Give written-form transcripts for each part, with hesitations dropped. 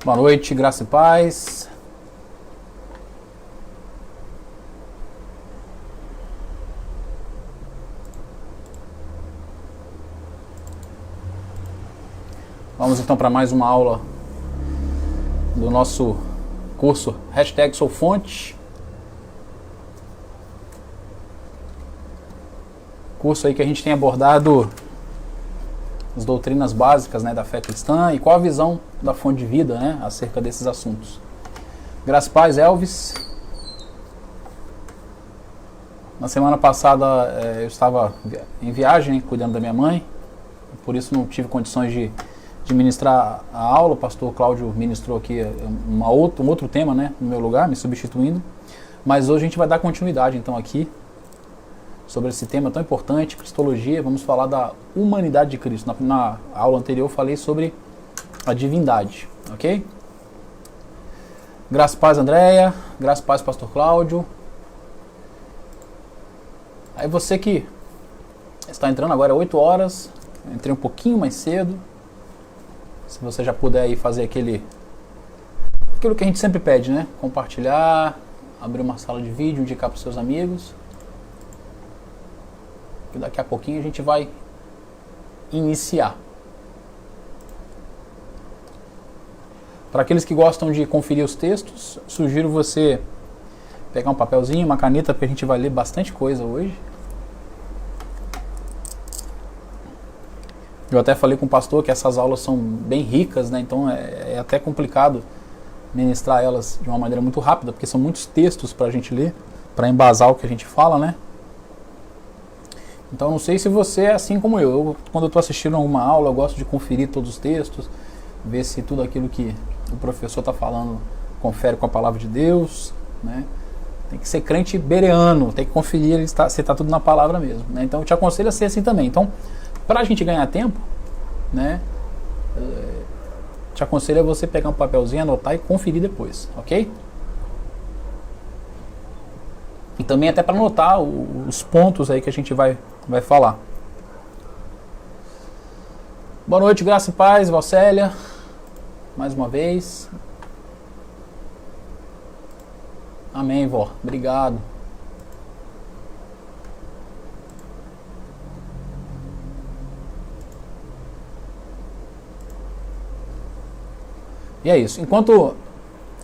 Boa noite, graça e paz. Vamos então para mais uma aula do nosso curso #SouFonte. Curso aí que a gente tem abordado as doutrinas básicas, né, da fé cristã e qual a visão da fonte de vida, né, acerca desses assuntos. Graças a paz, Elvis. Na semana passada eu estava em viagem, cuidando da minha mãe, por isso não tive condições de ministrar a aula. O pastor Cláudio ministrou aqui um outro tema, né, no meu lugar, me substituindo. Mas hoje a gente vai dar continuidade então aqui sobre esse tema tão importante, cristologia. Vamos falar da humanidade de Cristo. Na aula anterior eu falei sobre a divindade, ok? Graças a paz, Andréia. Graças a paz, pastor Cláudio. Aí você que está entrando agora 8 horas, entrei um pouquinho mais cedo. Se você já puder aí fazer aquilo que a gente sempre pede, né? Compartilhar, abrir uma sala de vídeo, indicar para os seus amigos. Que daqui a pouquinho a gente vai iniciar. Para aqueles que gostam de conferir os textos, sugiro você pegar um papelzinho, uma caneta, porque a gente vai ler bastante coisa hoje. Eu até falei com o pastor que essas aulas são bem ricas, né? Então é até complicado ministrar elas de uma maneira muito rápida, porque são muitos textos para a gente ler, para embasar o que a gente fala, né? Então não sei se você é assim como eu. Quando eu estou assistindo alguma aula, eu gosto de conferir todos os textos, ver se tudo aquilo que o professor está falando confere com a palavra de Deus, né? Tem que ser crente bereano, tem que conferir se está tudo na palavra mesmo, né? Então eu te aconselho a ser assim também. Então, para a gente ganhar tempo, né, te aconselho a você pegar um papelzinho, anotar e conferir depois, ok? E também até para anotar os pontos aí que a gente vai falar. Boa noite, graça e paz, Valcélia. Mais uma vez. Amém, vó. Obrigado. E é isso. Enquanto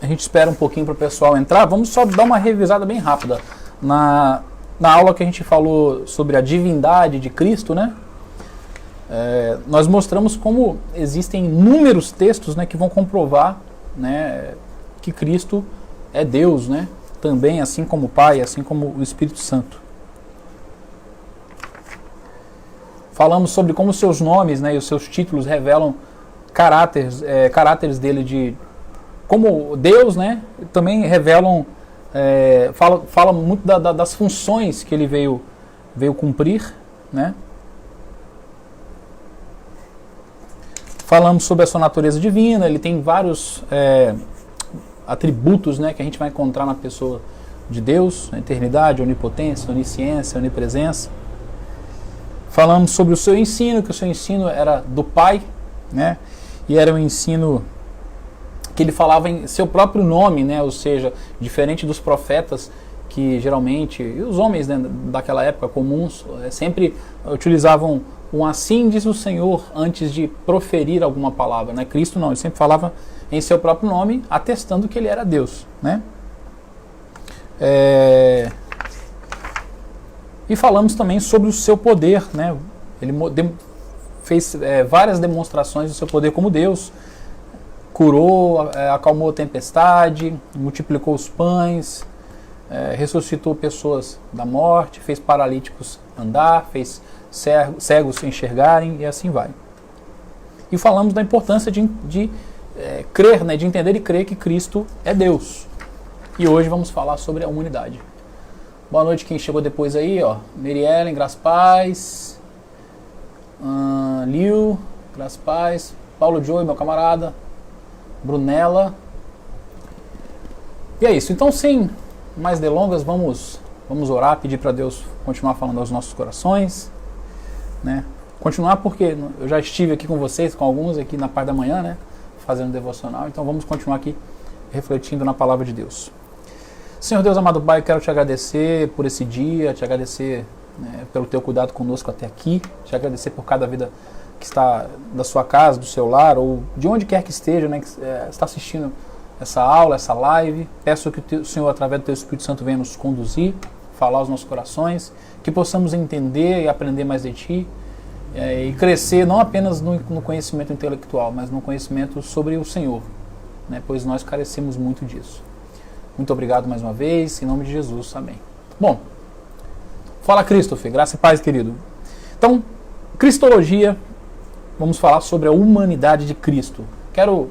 a gente espera um pouquinho para o pessoal entrar, vamos só dar uma revisada bem rápida. Na aula que a gente falou sobre a divindade de Cristo, né? Nós mostramos como existem inúmeros textos, né, que vão comprovar, né, que Cristo é Deus, né? Também, assim como o Pai, assim como o Espírito Santo. Falamos sobre como seus nomes, né, e os seus títulos revelam caráteres dele como Deus, né? Também revelam, fala muito das funções que ele veio cumprir, né? Falamos sobre a sua natureza divina. Ele tem vários atributos, né, que a gente vai encontrar na pessoa de Deus: a eternidade, a onipotência, a onisciência, a onipresença. Falamos sobre o seu ensino, que o seu ensino era do Pai, né? E era um ensino que ele falava em seu próprio nome, né? Ou seja, diferente dos profetas que geralmente, e os homens, né, daquela época comuns, sempre utilizavam um assim diz o Senhor antes de proferir alguma palavra, né? Cristo não, ele sempre falava em seu próprio nome, atestando que ele era Deus, né? E falamos também sobre o seu poder, né? Ele fez várias demonstrações do seu poder como Deus. Curou, acalmou a tempestade, multiplicou os pães, ressuscitou pessoas da morte, fez paralíticos andar, fez cegos enxergarem e assim vai. E falamos da importância de crer, né, de entender e crer que Cristo é Deus. E hoje vamos falar sobre a humanidade. Boa noite quem chegou depois aí, ó. Meriellen, graças paz. Liu, graças paz. Paulo Joey, meu camarada. Brunella. E é isso. Então, sem mais delongas, vamos orar, pedir para Deus continuar falando aos nossos corações, né? Continuar porque eu já estive aqui com vocês, com alguns aqui na parte da manhã, né? fazendo devocional, então vamos continuar aqui refletindo na palavra de Deus. Senhor Deus, amado Pai, quero te agradecer por esse dia, te agradecer, né, pelo teu cuidado conosco até aqui, te agradecer por cada vida que está da sua casa, do seu lar, ou de onde quer que esteja, né, que está assistindo essa aula, essa live. Peço que o Senhor, através do teu Espírito Santo, venha nos conduzir, falar aos nossos corações, que possamos entender e aprender mais de Ti, e crescer não apenas no conhecimento intelectual, mas no conhecimento sobre o Senhor, né, pois nós carecemos muito disso. Muito obrigado mais uma vez, em nome de Jesus, amém. Bom, fala Christopher, graça e paz, querido. Então, Cristologia, vamos falar sobre a humanidade de Cristo. Quero,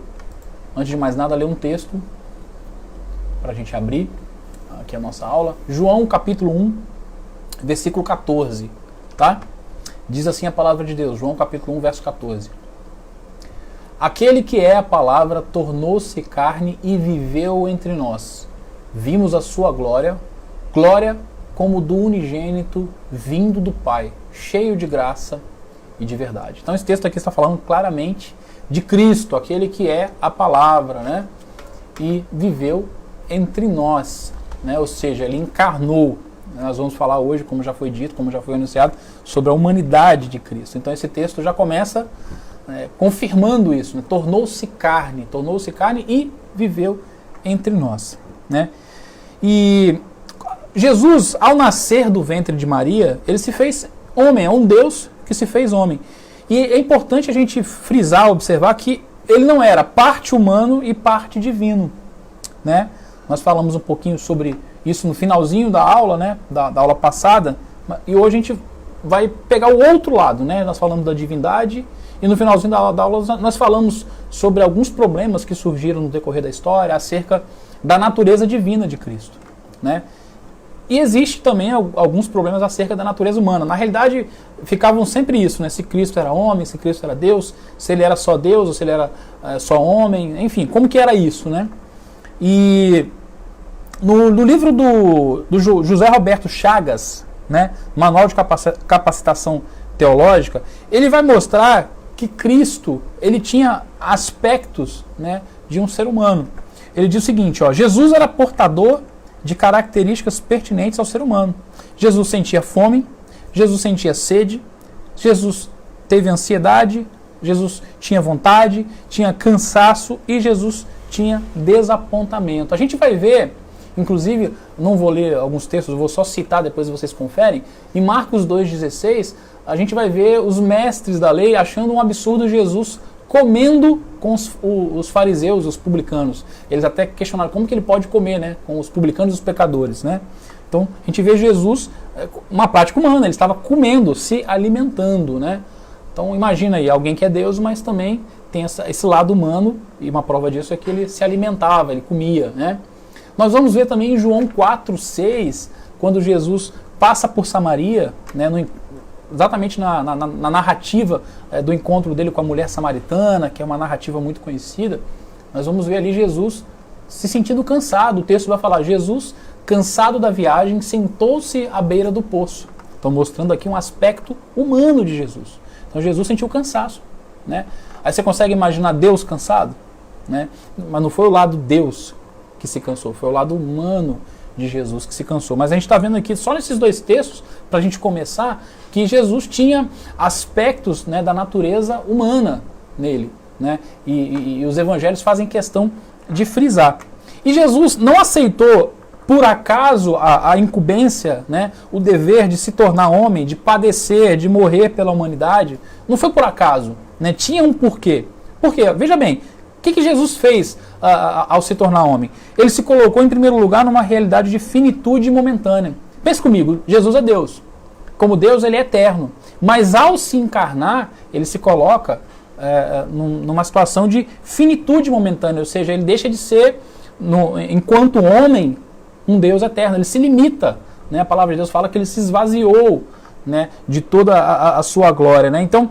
antes de mais nada, ler um texto para a gente abrir aqui a nossa aula. João capítulo 1, versículo 14, tá? Diz assim a palavra de Deus, João capítulo 1, verso 14. Aquele que é a palavra tornou-se carne e viveu entre nós. Vimos a sua glória, glória como do unigênito vindo do Pai, cheio de graça e de verdade. Então esse texto aqui está falando claramente de Cristo, aquele que é a palavra, né? E viveu entre nós, né? Ou seja, ele encarnou. Nós vamos falar hoje, como já foi dito, como já foi anunciado, sobre a humanidade de Cristo. Então esse texto já começa confirmando isso, né? Tornou-se carne e viveu entre nós, né? E Jesus, ao nascer do ventre de Maria, ele se fez homem, é um Deus que se fez homem. E é importante a gente frisar, observar que ele não era parte humano e parte divino, né? Nós falamos um pouquinho sobre isso no finalzinho da aula, né? Da aula passada, e hoje a gente vai pegar o outro lado, né? Nós falamos da divindade e no finalzinho da aula nós falamos sobre alguns problemas que surgiram no decorrer da história acerca da natureza divina de Cristo, né? E existe também alguns problemas acerca da natureza humana. Na realidade, ficavam sempre isso, né? Se Cristo era homem, se Cristo era Deus, se ele era só Deus ou se ele era só homem, enfim, como que era isso, né? E no livro do José Roberto Chagas, né, Manual de Capacitação Teológica, ele vai mostrar que Cristo ele tinha aspectos, né, de um ser humano. Ele diz o seguinte, ó, Jesus era portador de características pertinentes ao ser humano. Jesus sentia fome, Jesus sentia sede, Jesus teve ansiedade, Jesus tinha vontade, tinha cansaço e Jesus tinha desapontamento. A gente vai ver, inclusive, não vou ler alguns textos, vou só citar, depois vocês conferem, em Marcos 2,16, a gente vai ver os mestres da lei achando um absurdo Jesus comendo com os fariseus, os publicanos. Eles até questionaram como que ele pode comer, né, com os publicanos e os pecadores, né? Então, a gente vê Jesus, uma prática humana, ele estava comendo, se alimentando, né? Então, imagina aí, alguém que é Deus, mas também tem esse lado humano, e uma prova disso é que ele se alimentava, ele comia, né? Nós vamos ver também em João 4,6, quando Jesus passa por Samaria, né, exatamente na narrativa do encontro dele com a mulher samaritana, que é uma narrativa muito conhecida, nós vamos ver ali Jesus se sentindo cansado. O texto vai falar, Jesus, cansado da viagem, sentou-se à beira do poço. Então mostrando aqui um aspecto humano de Jesus. Então Jesus sentiu cansaço, né? Aí você consegue imaginar Deus cansado, né? Mas não foi o lado Deus que se cansou, foi o lado humano de Jesus que se cansou. Mas a gente está vendo aqui, só nesses dois textos, para a gente começar, que Jesus tinha aspectos, né, da natureza humana nele, né? E os evangelhos fazem questão de frisar. E Jesus não aceitou, por acaso, a incumbência, né, o dever de se tornar homem, de padecer, de morrer pela humanidade. Não foi por acaso, né? Tinha um porquê. Por quê? Veja bem, o que Jesus fez ao se tornar homem? Ele se colocou em primeiro lugar numa realidade de finitude momentânea. Pense comigo, Jesus é Deus. Como Deus, ele é eterno. Mas ao se encarnar, ele se coloca numa situação de finitude momentânea. Ou seja, ele deixa de ser, enquanto homem, um Deus eterno. Ele se limita, né? A palavra de Deus fala que ele se esvaziou, né, de toda a sua glória, né? Então,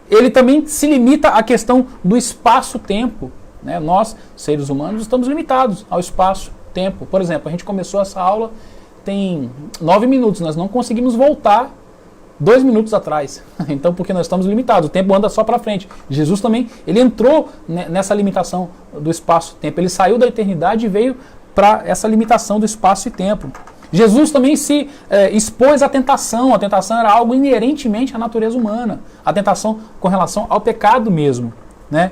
ele também se limita à questão do espaço-tempo, né? Nós, seres humanos, estamos limitados ao espaço-tempo. Por exemplo, a gente começou essa aula tem 9 minutos, nós não conseguimos voltar 2 minutos atrás. Então, porque nós estamos limitados, o tempo anda só para frente. Jesus também, ele entrou nessa limitação do espaço-tempo. Ele saiu da eternidade e veio para essa limitação do espaço e tempo. Jesus também se expôs à tentação. A tentação era algo inerentemente à natureza humana. A tentação com relação ao pecado mesmo, né?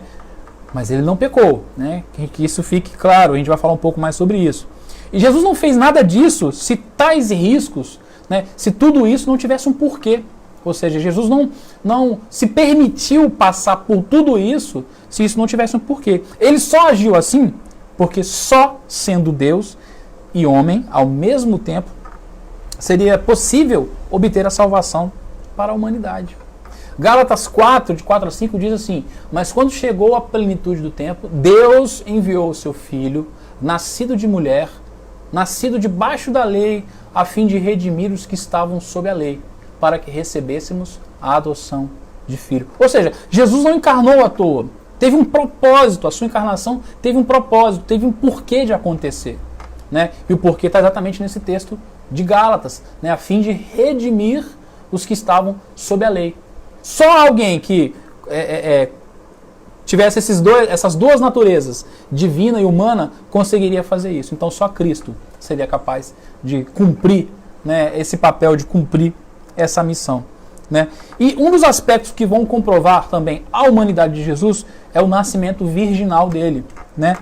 Mas ele não pecou, né? Que isso fique claro, a gente vai falar um pouco mais sobre isso. E Jesus não fez nada disso se tais riscos, né, se tudo isso não tivesse um porquê. Ou seja, Jesus não se permitiu passar por tudo isso se isso não tivesse um porquê. Ele só agiu assim porque só sendo Deus e homem ao mesmo tempo seria possível obter a salvação para a humanidade. Gálatas 4, de 4 a 5, diz assim: mas quando chegou a plenitude do tempo, Deus enviou o seu Filho, nascido de mulher, nascido debaixo da lei, a fim de redimir os que estavam sob a lei, para que recebêssemos a adoção de filho. Ou seja, Jesus não encarnou à toa. Teve um propósito, a sua encarnação teve um propósito, teve um porquê de acontecer, né? E o porquê está exatamente nesse texto de Gálatas, né? A fim de redimir os que estavam sob a lei. Só alguém que tivesse essas duas naturezas, divina e humana, conseguiria fazer isso. Então só Cristo seria capaz de cumprir, né, esse papel, de cumprir essa missão, né? E um dos aspectos que vão comprovar também a humanidade de Jesus é o nascimento virginal dele, né?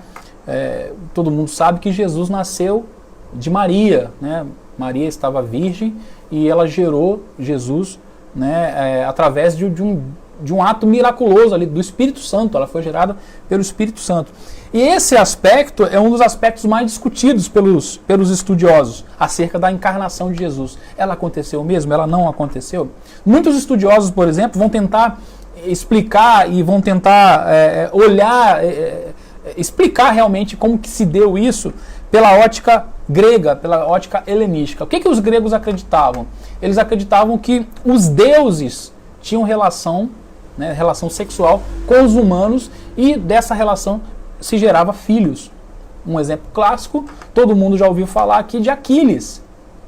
Todo mundo sabe que Jesus nasceu de Maria, né? Maria estava virgem e ela gerou Jesus, né, através de um ato miraculoso ali do Espírito Santo. Ela foi gerada pelo Espírito Santo. E esse aspecto é um dos aspectos mais discutidos pelos estudiosos acerca da encarnação de Jesus. Ela aconteceu mesmo? Ela não aconteceu? Muitos estudiosos, por exemplo, vão tentar explicar e vão tentar explicar realmente como que se deu isso pela ótica grega, pela ótica helenística. O que os gregos acreditavam? Eles acreditavam que os deuses tinham relação, né, relação sexual com os humanos e dessa relação se gerava filhos. Um exemplo clássico, todo mundo já ouviu falar aqui de Aquiles,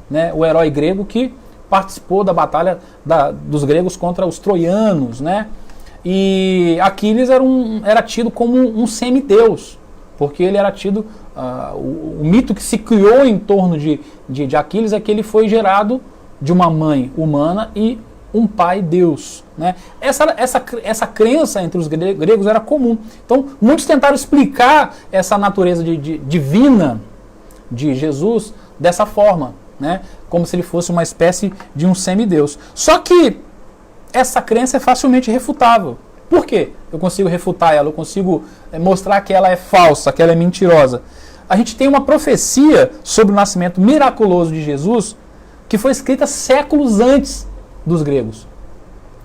né, o herói grego que participou da batalha dos gregos contra os troianos, né? E Aquiles era tido como um semideus, porque ele era tido, o mito que se criou em torno de Aquiles é que ele foi gerado de uma mãe humana e um pai Deus, né? Essa crença entre os gregos era comum. Então, muitos tentaram explicar essa natureza divina de Jesus dessa forma, né? Como se ele fosse uma espécie de um semideus. Só que essa crença é facilmente refutável. Por quê? Eu consigo refutar ela, eu consigo mostrar que ela é falsa, que ela é mentirosa. A gente tem uma profecia sobre o nascimento miraculoso de Jesus que foi escrita séculos antes dos gregos.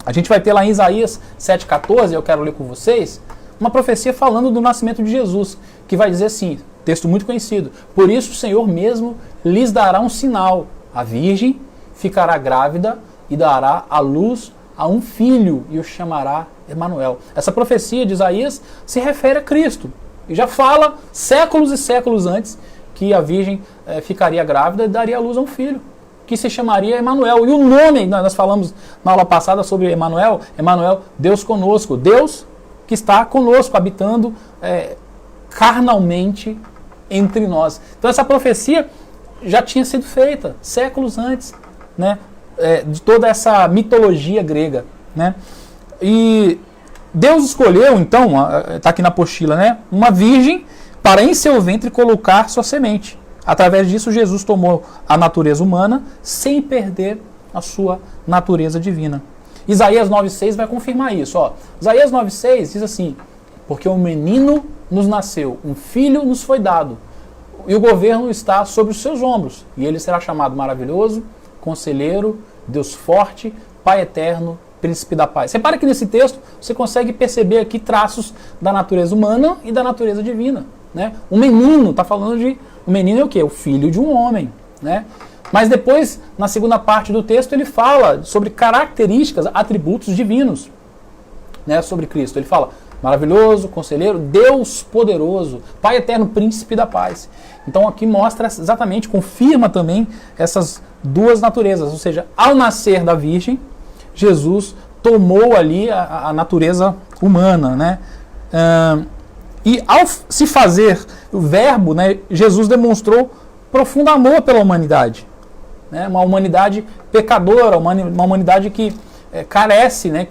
A gente vai ter lá em Isaías 7,14, eu quero ler com vocês, uma profecia falando do nascimento de Jesus, que vai dizer assim, texto muito conhecido: por isso o Senhor mesmo lhes dará um sinal, a virgem ficará grávida e dará à luz a um filho e o chamará Emanuel. Essa profecia de Isaías se refere a Cristo e já fala séculos e séculos antes que a virgem ficaria grávida e daria à luz a um filho, que se chamaria Emanuel. E o nome, nós falamos na aula passada sobre Emanuel, Deus conosco, Deus que está conosco, habitando carnalmente entre nós. Então essa profecia já tinha sido feita séculos antes, né, de toda essa mitologia grega, né? E Deus escolheu, então, está aqui na apostila, né, uma virgem para em seu ventre colocar sua semente. Através disso, Jesus tomou a natureza humana sem perder a sua natureza divina. Isaías 9,6 vai confirmar isso. Ó. Isaías 9,6 diz assim: porque um menino nos nasceu, um filho nos foi dado, e o governo está sobre os seus ombros, e ele será chamado Maravilhoso, Conselheiro, Deus Forte, Pai Eterno, Príncipe da Paz. Repara que nesse texto você consegue perceber aqui traços da natureza humana e da natureza divina, né? O menino, está falando de... O menino é o quê? O filho de um homem, né? Mas depois, na segunda parte do texto, ele fala sobre características, atributos divinos, né, sobre Cristo. Ele fala Maravilhoso, Conselheiro, Deus Poderoso, Pai Eterno, Príncipe da Paz. Então aqui mostra exatamente, confirma também essas duas naturezas. Ou seja, ao nascer da Virgem, Jesus tomou ali a natureza humana, né? E ao se fazer o verbo, né, Jesus demonstrou profundo amor pela humanidade, né? Uma humanidade pecadora, uma humanidade que carece, né,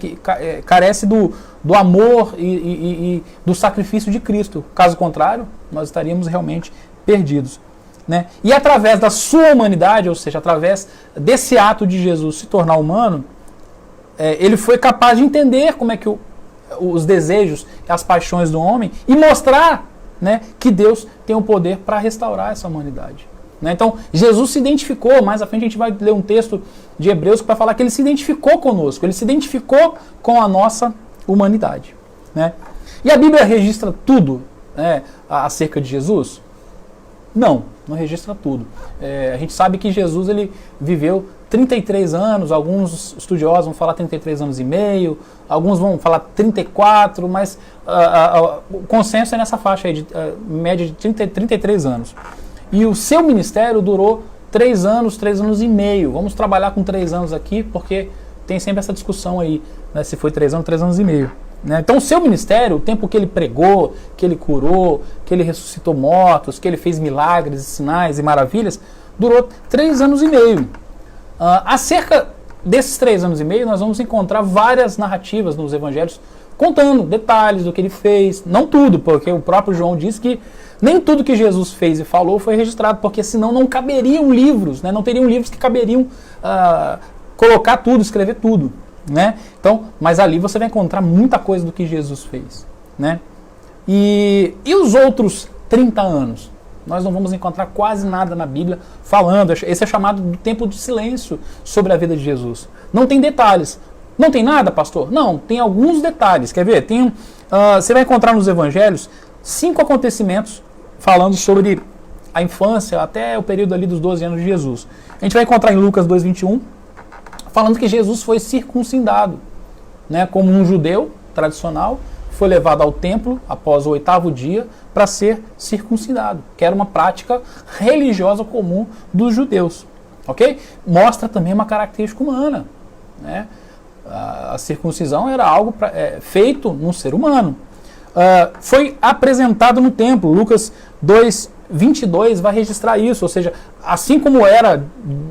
carece do amor e do sacrifício de Cristo. Caso contrário, nós estaríamos realmente perdidos, né? E através da sua humanidade, ou seja, através desse ato de Jesus se tornar humano, ele foi capaz de entender como é que os desejos e as paixões do homem e mostrar, né, que Deus tem o poder para restaurar essa humanidade, né? Então, Jesus se identificou, mais à frente a gente vai ler um texto de Hebreus que vai falar que ele se identificou conosco, ele se identificou com a nossa humanidade, né? E a Bíblia registra tudo, né, acerca de Jesus? Não registra tudo. A gente sabe que Jesus ele viveu 33 anos, alguns estudiosos vão falar 33 anos e meio, alguns vão falar 34, mas o consenso é nessa faixa aí, de média de 33 anos. E o seu ministério durou 3 anos e meio. Vamos trabalhar com 3 anos aqui, porque tem sempre essa discussão aí, né, se foi 3 anos e meio. Né? Então o seu ministério, o tempo que ele pregou, que ele curou, que ele ressuscitou mortos, que ele fez milagres, sinais e maravilhas, durou 3 anos e meio. Acerca desses 3 anos e meio, nós vamos encontrar várias narrativas nos evangelhos contando detalhes do que ele fez, não tudo, porque o próprio João diz que nem tudo que Jesus fez e falou foi registrado, porque senão não caberiam livros, né? Não teriam livros que caberiam colocar tudo, escrever tudo, né? Então, mas ali você vai encontrar muita coisa do que Jesus fez, né? E os outros 30 anos? Nós não vamos encontrar quase nada na Bíblia falando. Esse é chamado do tempo de silêncio sobre a vida de Jesus. Não tem detalhes. Não tem nada, pastor? Não, tem alguns detalhes. Quer ver? Você vai encontrar nos evangelhos 5 acontecimentos falando sobre a infância até o período ali dos 12 anos de Jesus. A gente vai encontrar em Lucas 2:21 falando que Jesus foi circuncidado, né, como um judeu tradicional, foi levado ao templo após o 8º dia para ser circuncidado, que era uma prática religiosa comum dos judeus. Ok? Mostra também uma característica humana, né? A circuncisão era algo feito num ser humano. Foi apresentado no templo. Lucas 2:22 vai registrar isso, ou seja, assim como era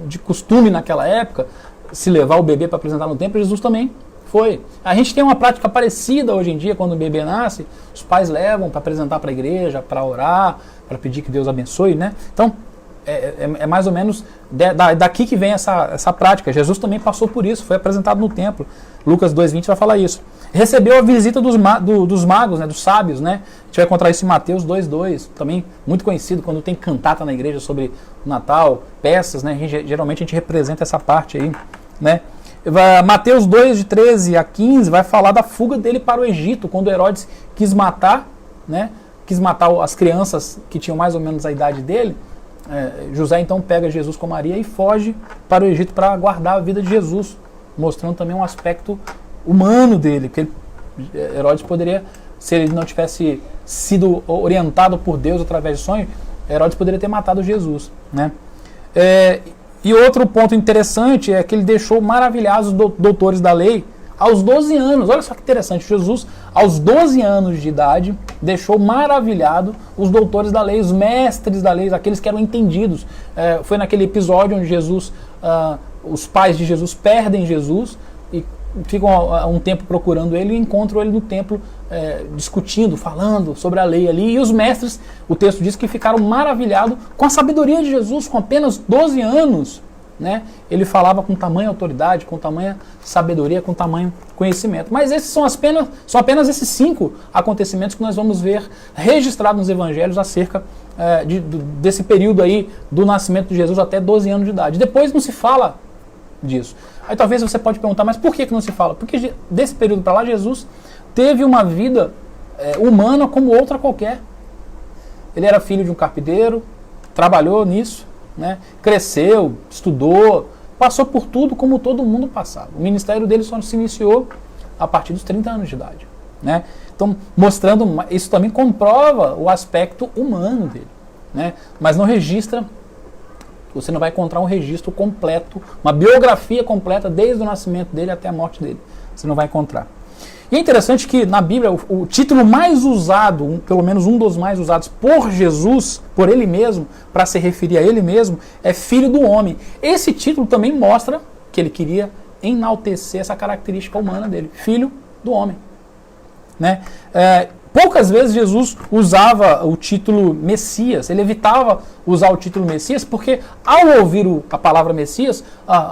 de costume naquela época se levar o bebê para apresentar no templo, Jesus também foi. A gente tem uma prática parecida hoje em dia, quando o bebê nasce, os pais levam para apresentar para a igreja, para orar, para pedir que Deus abençoe, né? Então, é mais ou menos daqui que vem essa prática. Jesus também passou por isso, foi apresentado no templo. Lucas 2:20 vai falar isso. Recebeu a visita dos magos, né, dos sábios, né? A gente vai encontrar isso em Mateus 2:2, também muito conhecido quando tem cantata na igreja sobre o Natal, peças, né? Geralmente a gente representa essa parte aí, né? Mateus 2:13 a 15 vai falar da fuga dele para o Egito, quando Herodes quis matar, né? Quis matar as crianças que tinham mais ou menos a idade dele. José então pega Jesus com Maria e foge para o Egito para guardar a vida de Jesus, mostrando também um aspecto humano dele, que Herodes poderia, se ele não tivesse sido orientado por Deus através de sonho, Herodes poderia ter matado Jesus, né? E outro ponto interessante é que ele deixou maravilhados os doutores da lei aos 12 anos. Olha só que interessante, Jesus, aos 12 anos de idade, deixou maravilhado os doutores da lei, os mestres da lei, aqueles que eram entendidos. Foi naquele episódio onde os pais de Jesus perdem Jesus e ficam um tempo procurando ele e encontram ele no templo discutindo, falando sobre a lei ali. E os mestres, o texto diz que ficaram maravilhados com a sabedoria de Jesus, com apenas 12 anos. Né? Ele falava com tamanha autoridade, com tamanha sabedoria, com tamanho conhecimento. Mas esses são apenas esses 5 acontecimentos que nós vamos ver registrados nos evangelhos acerca desse período aí do nascimento de Jesus até 12 anos de idade. Depois não se fala disso. Aí talvez você pode perguntar, mas por que não se fala? Porque desse período para lá Jesus teve uma vida humana como outra qualquer. Ele era filho de um carpinteiro, trabalhou nisso, né? Cresceu, estudou, passou por tudo como todo mundo passava. O ministério dele só se iniciou a partir dos 30 anos de idade, né? Então, mostrando, isso também comprova o aspecto humano dele, né? Mas não registra Você não vai encontrar um registro completo, uma biografia completa desde o nascimento dele até a morte dele. Você não vai encontrar. E é interessante que na Bíblia o título mais usado, pelo menos um dos mais usados por Jesus, por ele mesmo, para se referir a ele mesmo, é Filho do Homem. Esse título também mostra que ele queria enaltecer essa característica humana dele, Filho do Homem. Né? Poucas vezes Jesus usava o título Messias, ele evitava usar o título Messias, porque ao ouvir a palavra Messias,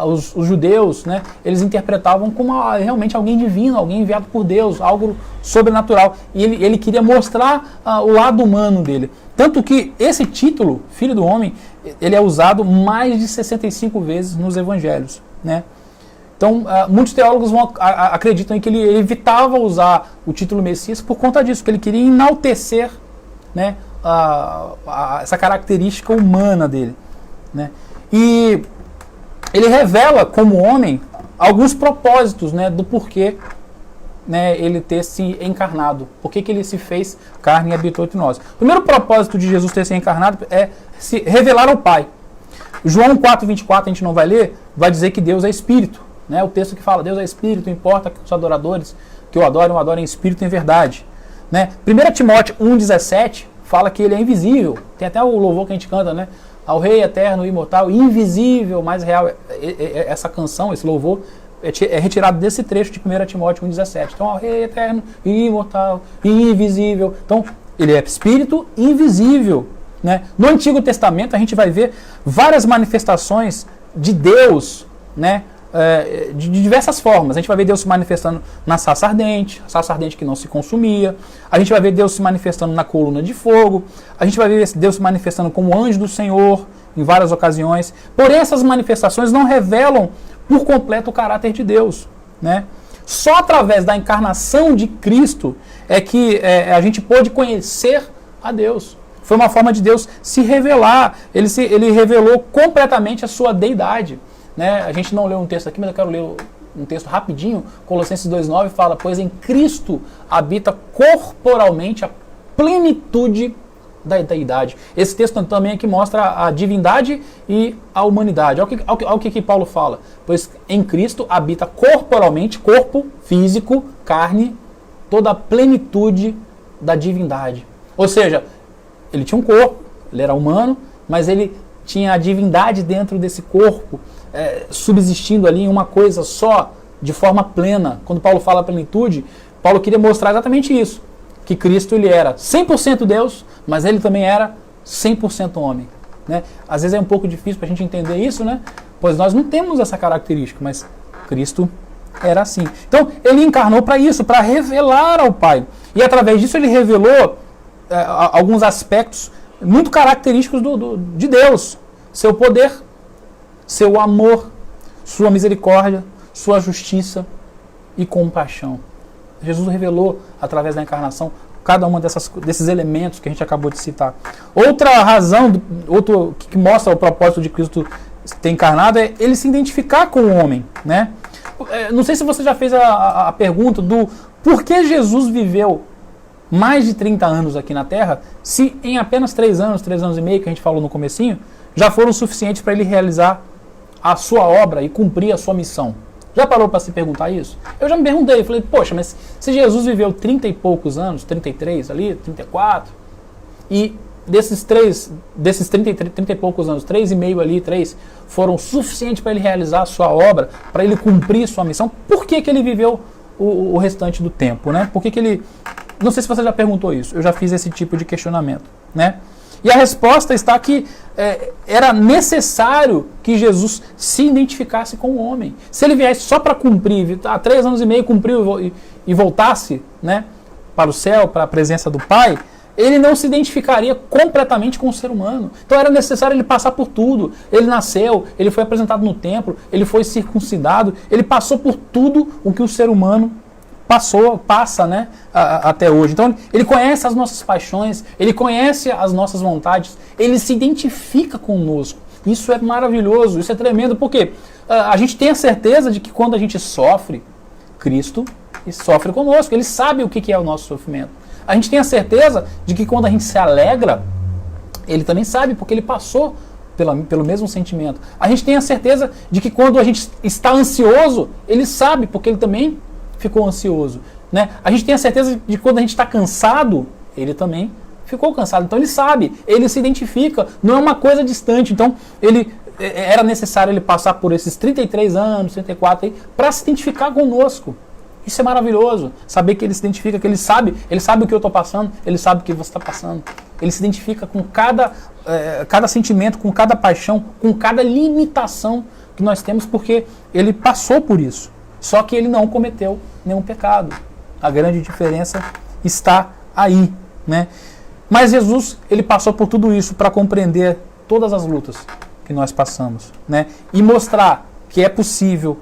os judeus, né, eles interpretavam como realmente alguém divino, alguém enviado por Deus, algo sobrenatural. E ele queria mostrar o lado humano dele. Tanto que esse título, Filho do Homem, ele é usado mais de 65 vezes nos evangelhos. Né? Então, muitos teólogos acreditam que ele evitava usar o título Messias por conta disso, que ele queria enaltecer, né, essa característica humana dele. Né? E ele revela, como homem, alguns propósitos, né, do porquê, né, ele ter se encarnado. Por que ele se fez carne e habitou entre nós. O primeiro propósito de Jesus ter se encarnado é se revelar ao Pai. João 4,24, a gente não vai ler, vai dizer que Deus é Espírito. Né, o texto que fala, Deus é Espírito, importa que os adoradores que o adorem em Espírito e em verdade. Né? 1 Timóteo 1,17 fala que ele é invisível. Tem até o louvor que a gente canta, né? Ao Rei eterno, imortal, invisível, mais real. Essa canção, esse louvor, é retirado desse trecho de 1 Timóteo 1,17. Então, ao Rei eterno, imortal, invisível. Então, ele é Espírito invisível. Né? No Antigo Testamento, a gente vai ver várias manifestações de Deus, né? De diversas formas. A gente vai ver Deus se manifestando na sarça ardente que não se consumia. A gente vai ver Deus se manifestando na coluna de fogo. A gente vai ver Deus se manifestando como anjo do Senhor em várias ocasiões. Porém, essas manifestações não revelam por completo o caráter de Deus. Né? Só através da encarnação de Cristo é que a gente pôde conhecer a Deus. Foi uma forma de Deus se revelar. Ele revelou completamente a sua deidade. Né? A gente não leu um texto aqui, mas eu quero ler um texto rapidinho. Colossenses 2,9 fala: pois em Cristo habita corporalmente a plenitude da deidade. Esse texto também aqui mostra a divindade e a humanidade. Olha o que Paulo fala. Pois em Cristo habita corporalmente, corpo físico, carne, toda a plenitude da divindade. Ou seja, ele tinha um corpo, ele era humano, mas ele tinha a divindade dentro desse corpo, subsistindo ali em uma coisa só, de forma plena. Quando Paulo fala plenitude, Paulo queria mostrar exatamente isso, que Cristo ele era 100% Deus, mas ele também era 100% homem. Né? Às vezes é um pouco difícil para a gente entender isso, né? Pois nós não temos essa característica, mas Cristo era assim. Então, ele encarnou para isso, para revelar ao Pai. E através disso ele revelou alguns aspectos muito característicos de Deus. Seu poder, seu amor, sua misericórdia, sua justiça e compaixão. Jesus revelou, através da encarnação, cada um desses elementos que a gente acabou de citar. Outra razão, outro que mostra o propósito de Cristo ter encarnado é ele se identificar com o homem. Né? Não sei se você já fez a pergunta do por que Jesus viveu mais de 30 anos aqui na Terra, se em apenas 3 anos e meio, que a gente falou no comecinho, já foram suficientes para ele realizar a sua obra e cumprir a sua missão. Já parou para se perguntar isso? Eu já me perguntei, falei, poxa, mas se Jesus viveu 30 e poucos anos, 33 ali, 34, e desses 30 e poucos anos, 3,5 ali, 3, foram suficientes para ele realizar a sua obra, para ele cumprir sua missão, por que ele viveu o restante do tempo? Né? Por que ele... Não sei se você já perguntou isso, eu já fiz esse tipo de questionamento. Né? E a resposta está que era necessário que Jesus se identificasse com o homem. Se ele viesse só para cumprir, há 3 anos e meio cumpriu e voltasse, né, para o céu, para a presença do Pai, ele não se identificaria completamente com o ser humano. Então era necessário ele passar por tudo. Ele nasceu, ele foi apresentado no templo, ele foi circuncidado, ele passou por tudo o que o ser humano passa, né, até hoje. Então ele conhece as nossas paixões, ele conhece as nossas vontades, ele se identifica conosco. Isso é maravilhoso, isso é tremendo, porque a gente tem a certeza de que quando a gente sofre, Cristo sofre conosco, ele sabe o que é o nosso sofrimento. A gente tem a certeza de que quando a gente se alegra, ele também sabe, porque ele passou pelo mesmo sentimento. A gente tem a certeza de que quando a gente está ansioso, ele sabe, porque ele também ficou ansioso. Né? A gente tem a certeza de que quando a gente está cansado, ele também ficou cansado. Então ele sabe, ele se identifica, não é uma coisa distante. Então era necessário ele passar por esses 33 anos, 34 aí, para se identificar conosco. Isso é maravilhoso, saber que ele se identifica, que ele sabe o que eu estou passando, ele sabe o que você está passando. Ele se identifica com cada sentimento, com cada paixão, com cada limitação que nós temos, porque ele passou por isso. Só que ele não cometeu nenhum pecado. A grande diferença está aí, né? Mas Jesus, ele passou por tudo isso para compreender todas as lutas que nós passamos, né? E mostrar que é possível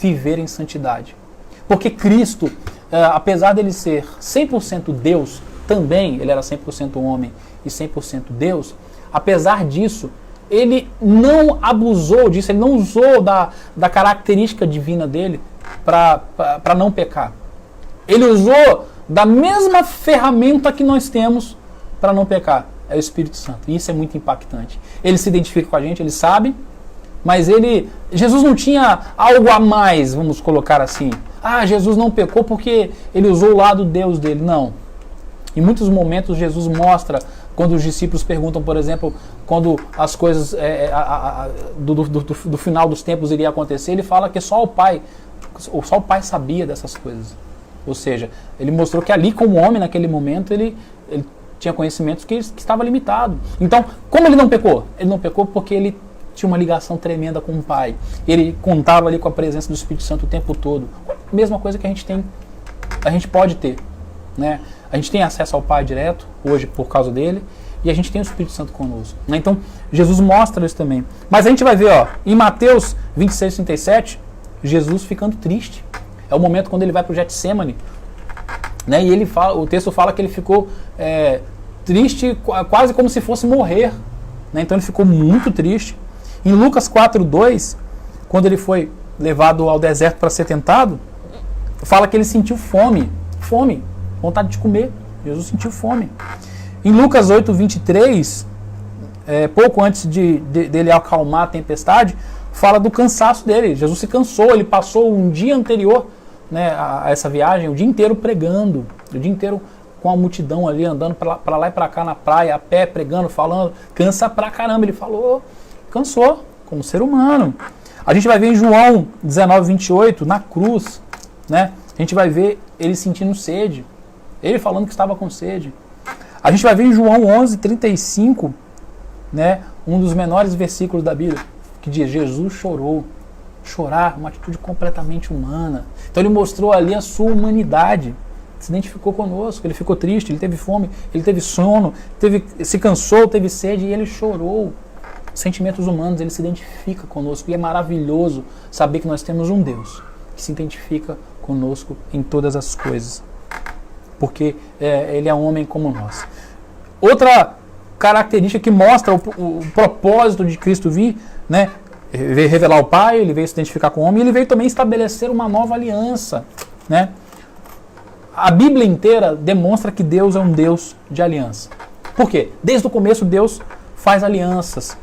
viver em santidade. Porque Cristo, apesar dele ser 100% Deus, também ele era 100% homem e 100% Deus, apesar disso, ele não abusou disso, ele não usou da característica divina dele para não pecar. Ele usou da mesma ferramenta que nós temos para não pecar, é o Espírito Santo. E isso é muito impactante. Ele se identifica com a gente, ele sabe, mas Jesus não tinha algo a mais, vamos colocar assim. Jesus não pecou porque ele usou o lado Deus dele. Não. Em muitos momentos Jesus mostra, quando os discípulos perguntam, por exemplo, quando as coisas do final dos tempos iriam acontecer, ele fala que só o Pai sabia dessas coisas. Ou seja, ele mostrou que ali, como homem, naquele momento, ele tinha conhecimentos que estava limitado. Então, como ele não pecou? Ele não pecou porque ele tinha uma ligação tremenda com o Pai. Ele contava ali com a presença do Espírito Santo o tempo todo. Mesma coisa que a gente pode ter, né? A gente tem acesso ao Pai direto, hoje por causa dele, e a gente tem o Espírito Santo conosco, né? Então, Jesus mostra isso também. Mas a gente vai ver, em Mateus 26, 37, Jesus ficando triste. É o momento quando ele vai para o Getsêmani, né? E o texto fala que ele ficou triste, quase como se fosse morrer, né? Então ele ficou muito triste. Em Lucas 4:2, quando ele foi levado ao deserto para ser tentado, fala que ele sentiu fome, vontade de comer. Jesus sentiu fome. Em Lucas 8:23, pouco antes dele acalmar a tempestade, fala do cansaço dele. Jesus se cansou, ele passou um dia anterior, né, a essa viagem, o dia inteiro pregando, o dia inteiro com a multidão ali, andando para lá e para cá na praia, a pé, pregando, falando, cansa pra caramba. Ele falou, cansou, como ser humano. A gente vai ver em João 19:28, na cruz, né, a gente vai ver ele sentindo sede, ele falando que estava com sede. A gente vai ver em João 11:35, né, um dos menores versículos da Bíblia, que diz, Jesus chorou. Chorar, uma atitude completamente humana. Então ele mostrou ali a sua humanidade, se identificou conosco, ele ficou triste, ele teve fome, ele teve sono, se cansou, teve sede e ele chorou. Sentimentos humanos, ele se identifica conosco e é maravilhoso saber que nós temos um Deus que se identifica conosco em todas as coisas, porque ele é um homem como nós. Outra característica que mostra o propósito de Cristo vir, né? Ele veio revelar o Pai, ele veio se identificar com o homem, e ele veio também estabelecer uma nova aliança, né? A Bíblia inteira demonstra que Deus é um Deus de aliança. Por quê? Desde o começo Deus faz alianças,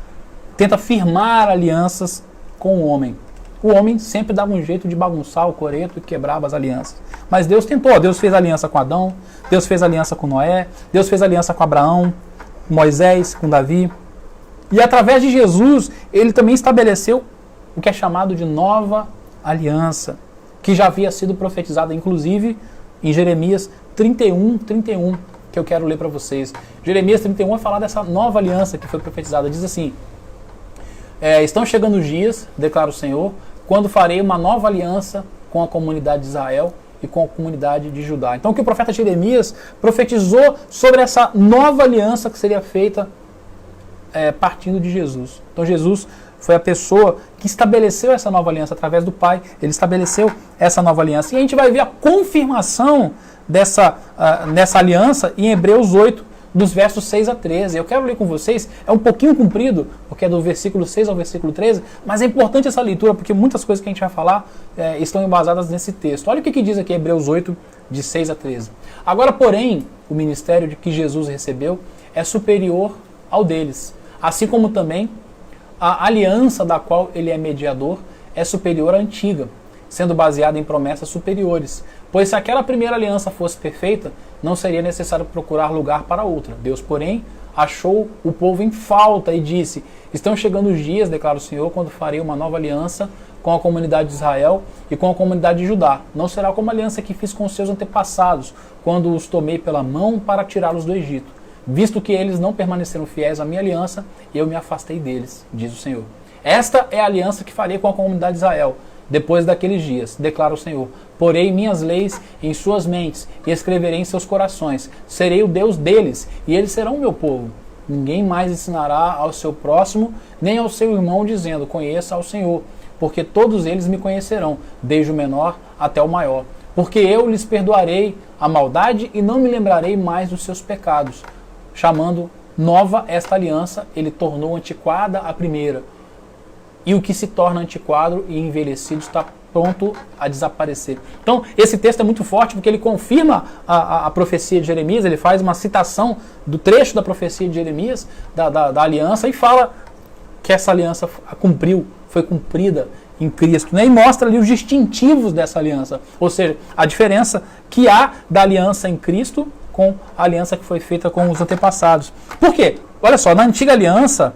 tenta firmar alianças com o homem. O homem sempre dava um jeito de bagunçar o coreto e quebrava as alianças. Mas Deus tentou, Deus fez aliança com Adão, Deus fez aliança com Noé, Deus fez aliança com Abraão, com Moisés, com Davi. E através de Jesus, ele também estabeleceu o que é chamado de nova aliança, que já havia sido profetizada, inclusive, em Jeremias 31, que eu quero ler para vocês. Jeremias 31 vai falar dessa nova aliança que foi profetizada. Diz assim, estão chegando os dias, declara o Senhor, quando farei uma nova aliança com a comunidade de Israel e com a comunidade de Judá. Então, o que o profeta Jeremias profetizou sobre essa nova aliança que seria feita partindo de Jesus. Então Jesus foi a pessoa que estabeleceu essa nova aliança através do Pai. Ele estabeleceu essa nova aliança. E a gente vai ver a confirmação nessa aliança em Hebreus 8, dos versos 6 a 13. Eu quero ler com vocês, é um pouquinho comprido, porque é do versículo 6 ao versículo 13, mas é importante essa leitura, porque muitas coisas que a gente vai falar estão embasadas nesse texto. Olha o que diz aqui Hebreus 8, de 6 a 13. Agora, porém, o ministério de que Jesus recebeu é superior ao deles, assim como também a aliança da qual ele é mediador é superior à antiga, sendo baseada em promessas superiores. Pois se aquela primeira aliança fosse perfeita, não seria necessário procurar lugar para outra. Deus, porém, achou o povo em falta e disse: estão chegando os dias, declara o Senhor, quando farei uma nova aliança com a comunidade de Israel e com a comunidade de Judá. Não será como a aliança que fiz com os seus antepassados, quando os tomei pela mão para tirá-los do Egito. Visto que eles não permaneceram fiéis à minha aliança, eu me afastei deles, diz o Senhor. Esta é a aliança que farei com a comunidade de Israel, depois daqueles dias, declara o Senhor. Porei minhas leis em suas mentes e escreverei em seus corações. Serei o Deus deles e eles serão o meu povo. Ninguém mais ensinará ao seu próximo, nem ao seu irmão, dizendo: conheça ao Senhor, porque todos eles me conhecerão, desde o menor até o maior. Porque eu lhes perdoarei a maldade e não me lembrarei mais dos seus pecados. Chamando nova esta aliança, ele tornou antiquada a primeira. E o que se torna antiquado e envelhecido está pronto a desaparecer. Então, esse texto é muito forte porque ele confirma a profecia de Jeremias, ele faz uma citação do trecho da profecia de Jeremias, da aliança, e fala que essa aliança foi cumprida em Cristo, né? E mostra ali os distintivos dessa aliança, ou seja, a diferença que há da aliança em Cristo com a aliança que foi feita com os antepassados. Por quê? Olha só, na antiga aliança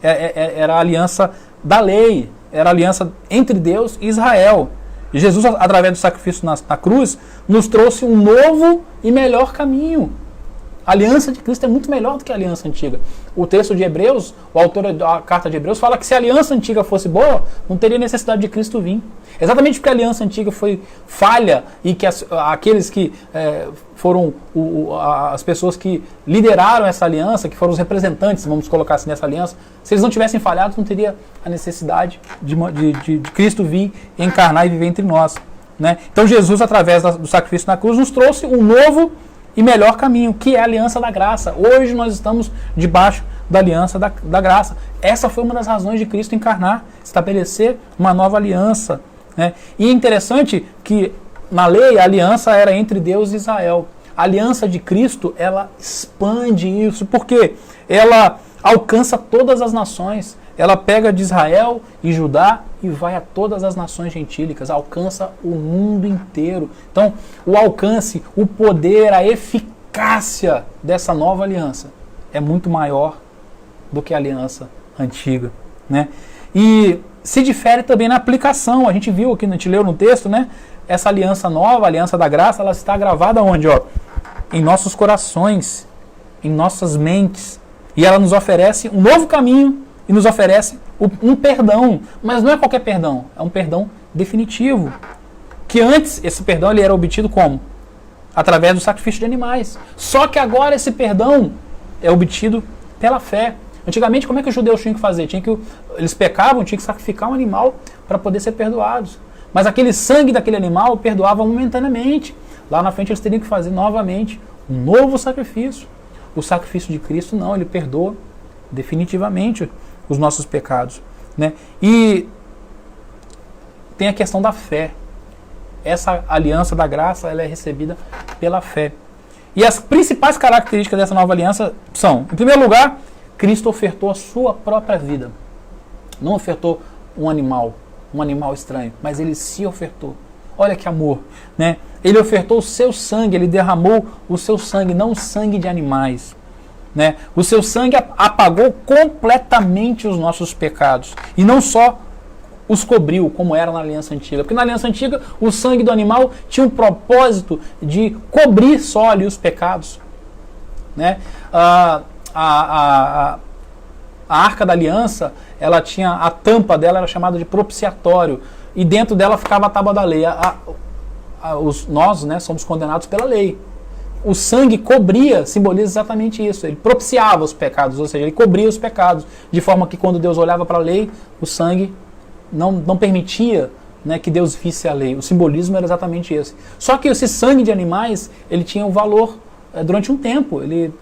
era a aliança da lei, era a aliança entre Deus e Israel. E Jesus, através do sacrifício na cruz, nos trouxe um novo e melhor caminho. A aliança de Cristo é muito melhor do que a aliança antiga. O texto de Hebreus, o autor da carta de Hebreus, fala que se a aliança antiga fosse boa, não teria necessidade de Cristo vir. Exatamente porque a aliança antiga foi falha e que aqueles que foram as pessoas que lideraram essa aliança, que foram os representantes, vamos colocar assim, nessa aliança, se eles não tivessem falhado, não teria a necessidade de Cristo vir, encarnar e viver entre nós, né? Então Jesus, através do sacrifício na cruz, nos trouxe um novo e melhor caminho, que é a aliança da graça. Hoje nós estamos debaixo da aliança da graça. Essa foi uma das razões de Cristo encarnar, estabelecer uma nova aliança, né? E é interessante que na lei a aliança era entre Deus e Israel. A aliança de Cristo, ela expande isso, porque ela alcança todas as nações. Ela pega de Israel e Judá e vai a todas as nações gentílicas, alcança o mundo inteiro. Então, o alcance, o poder, a eficácia dessa nova aliança é muito maior do que a aliança antiga, né? E se difere também na aplicação. A gente viu aqui, a gente leu no texto, né? Essa aliança nova, a aliança da graça, ela está gravada onde? Ó? Em nossos corações, em nossas mentes. E ela nos oferece um novo caminho e nos oferece um perdão. Mas não é qualquer perdão, é um perdão definitivo. Que antes, esse perdão ele era obtido como? Através do sacrifício de animais. Só que agora esse perdão é obtido pela fé. Antigamente, como é que os judeus tinham que fazer? Eles pecavam, tinham que sacrificar um animal para poder ser perdoados. Mas aquele sangue daquele animal perdoava momentaneamente. Lá na frente eles teriam que fazer novamente um novo sacrifício. O sacrifício de Cristo não, ele perdoa definitivamente os nossos pecados, né? E tem a questão da fé. Essa aliança da graça, ela é recebida pela fé. E as principais características dessa nova aliança são, em primeiro lugar, Cristo ofertou a sua própria vida. Não ofertou um animal estranho, mas ele se ofertou. Olha que amor, né? Ele ofertou o seu sangue, ele derramou o seu sangue, não o sangue de animais, né? O seu sangue apagou completamente os nossos pecados. E não só os cobriu, como era na aliança antiga. Porque na aliança antiga, o sangue do animal tinha um propósito de cobrir só ali os pecados, né? A arca da aliança, ela tinha, a tampa dela era chamada de propiciatório, e dentro dela ficava a tábua da lei. Nós, né, somos condenados pela lei. O sangue cobria, simboliza exatamente isso. Ele propiciava os pecados, ou seja, ele cobria os pecados, de forma que quando Deus olhava para a lei, o sangue não permitia, né, que Deus visse a lei. O simbolismo era exatamente esse. Só que esse sangue de animais, ele tinha um valor durante um tempo, ele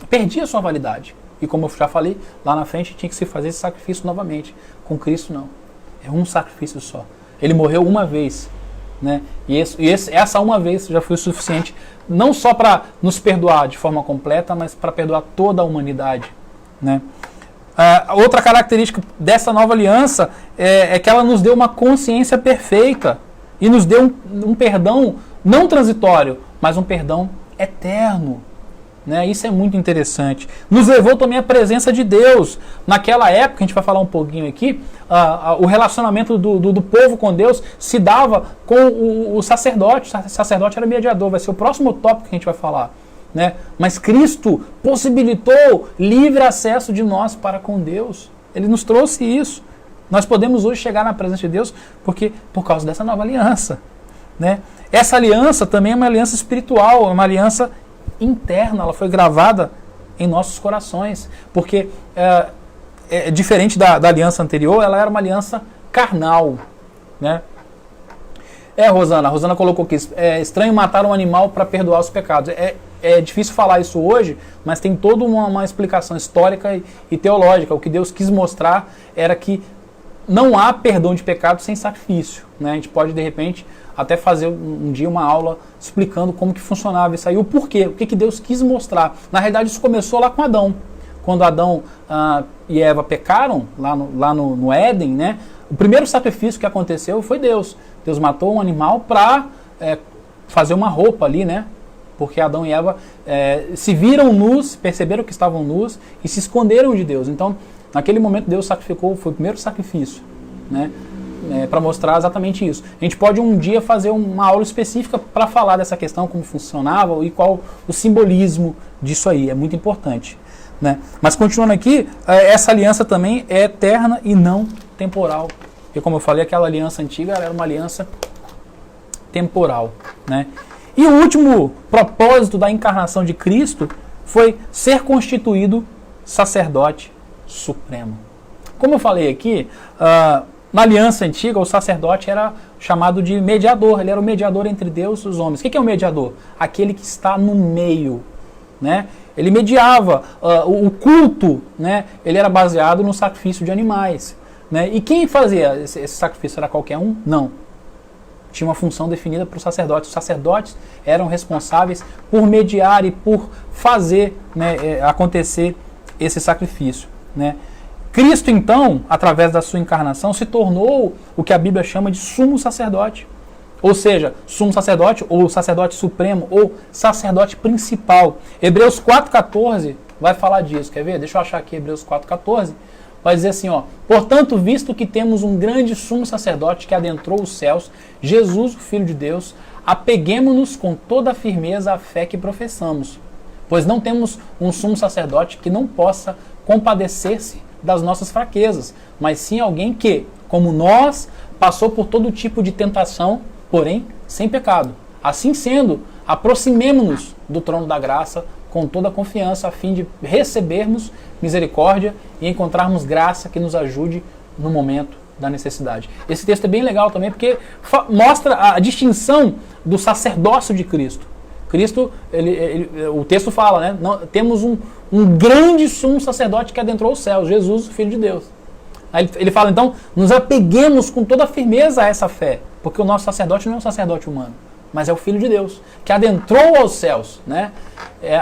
perdia a sua validade. E como eu já falei, lá na frente tinha que se fazer esse sacrifício novamente. Com Cristo não. É um sacrifício só. Ele morreu uma vez, né? E essa uma vez já foi suficiente, não só para nos perdoar de forma completa, mas para perdoar toda a humanidade, né? Outra característica dessa nova aliança é que ela nos deu uma consciência perfeita e nos deu um perdão não transitório, mas um perdão eterno. Né? Isso é muito interessante. Nos levou também à presença de Deus. Naquela época, a gente vai falar um pouquinho aqui, o relacionamento do povo com Deus se dava com o sacerdote. O sacerdote era mediador, vai ser o próximo tópico que a gente vai falar. Né? Mas Cristo possibilitou livre acesso de nós para com Deus. Ele nos trouxe isso. Nós podemos hoje chegar na presença de Deus por causa dessa nova aliança. Né? Essa aliança também é uma aliança espiritual, é uma aliança interna, ela foi gravada em nossos corações, porque diferente da aliança anterior, ela era uma aliança carnal, né? Rosana, a Rosana colocou aqui, é estranho matar um animal para perdoar os pecados. É difícil falar isso hoje, mas tem toda uma explicação histórica e teológica. O que Deus quis mostrar era que não há perdão de pecados sem sacrifício, né? A gente pode, de repente, até fazer um dia uma aula explicando como que funcionava isso aí, o porquê, o que Deus quis mostrar. Na realidade, isso começou lá com Adão. Quando Adão e Eva pecaram, lá no Éden, né? O primeiro sacrifício que aconteceu foi Deus. Deus matou um animal para fazer uma roupa ali, né? Porque Adão e Eva se viram nus, perceberam que estavam nus e se esconderam de Deus. Então, naquele momento, Deus sacrificou, foi o primeiro sacrifício, né? Para mostrar exatamente isso. A gente pode um dia fazer uma aula específica para falar dessa questão, como funcionava e qual o simbolismo disso aí. É muito importante. Né? Mas continuando aqui, essa aliança também é eterna e não temporal. Porque, como eu falei, aquela aliança antiga era uma aliança temporal. Né? E o último propósito da encarnação de Cristo foi ser constituído sacerdote supremo. Como eu falei aqui, na aliança antiga, o sacerdote era chamado de mediador. Ele era o mediador entre Deus e os homens. O que é o mediador? Aquele que está no meio. Né? Ele mediava. O culto, né? Ele era baseado no sacrifício de animais. Né? E quem fazia esse sacrifício? Era qualquer um? Não. Tinha uma função definida para os sacerdotes. Os sacerdotes eram responsáveis por mediar e por fazer, né, acontecer esse sacrifício. Né? Cristo, então, através da sua encarnação, se tornou o que a Bíblia chama de sumo sacerdote. Ou seja, sumo sacerdote, ou sacerdote supremo, ou sacerdote principal. Hebreus 4,14 vai falar disso. Quer ver? Deixa eu achar aqui Hebreus 4,14. Vai dizer assim, ó: portanto, visto que temos um grande sumo sacerdote que adentrou os céus, Jesus, o Filho de Deus, apeguemo-nos com toda a firmeza à fé que professamos. Pois não temos um sumo sacerdote que não possa compadecer-se das nossas fraquezas, mas sim alguém que, como nós, passou por todo tipo de tentação, porém sem pecado. Assim sendo, aproximemo-nos do trono da graça com toda a confiança, a fim de recebermos misericórdia e encontrarmos graça que nos ajude no momento da necessidade. Esse texto é bem legal também, porque mostra a distinção do sacerdócio de Cristo. Cristo, o texto fala, né? Temos um grande sumo sacerdote que adentrou os céus, Jesus, o Filho de Deus. Aí ele fala, então, nos apeguemos com toda a firmeza a essa fé, porque o nosso sacerdote não é um sacerdote humano, mas é o Filho de Deus, que adentrou aos céus. Né?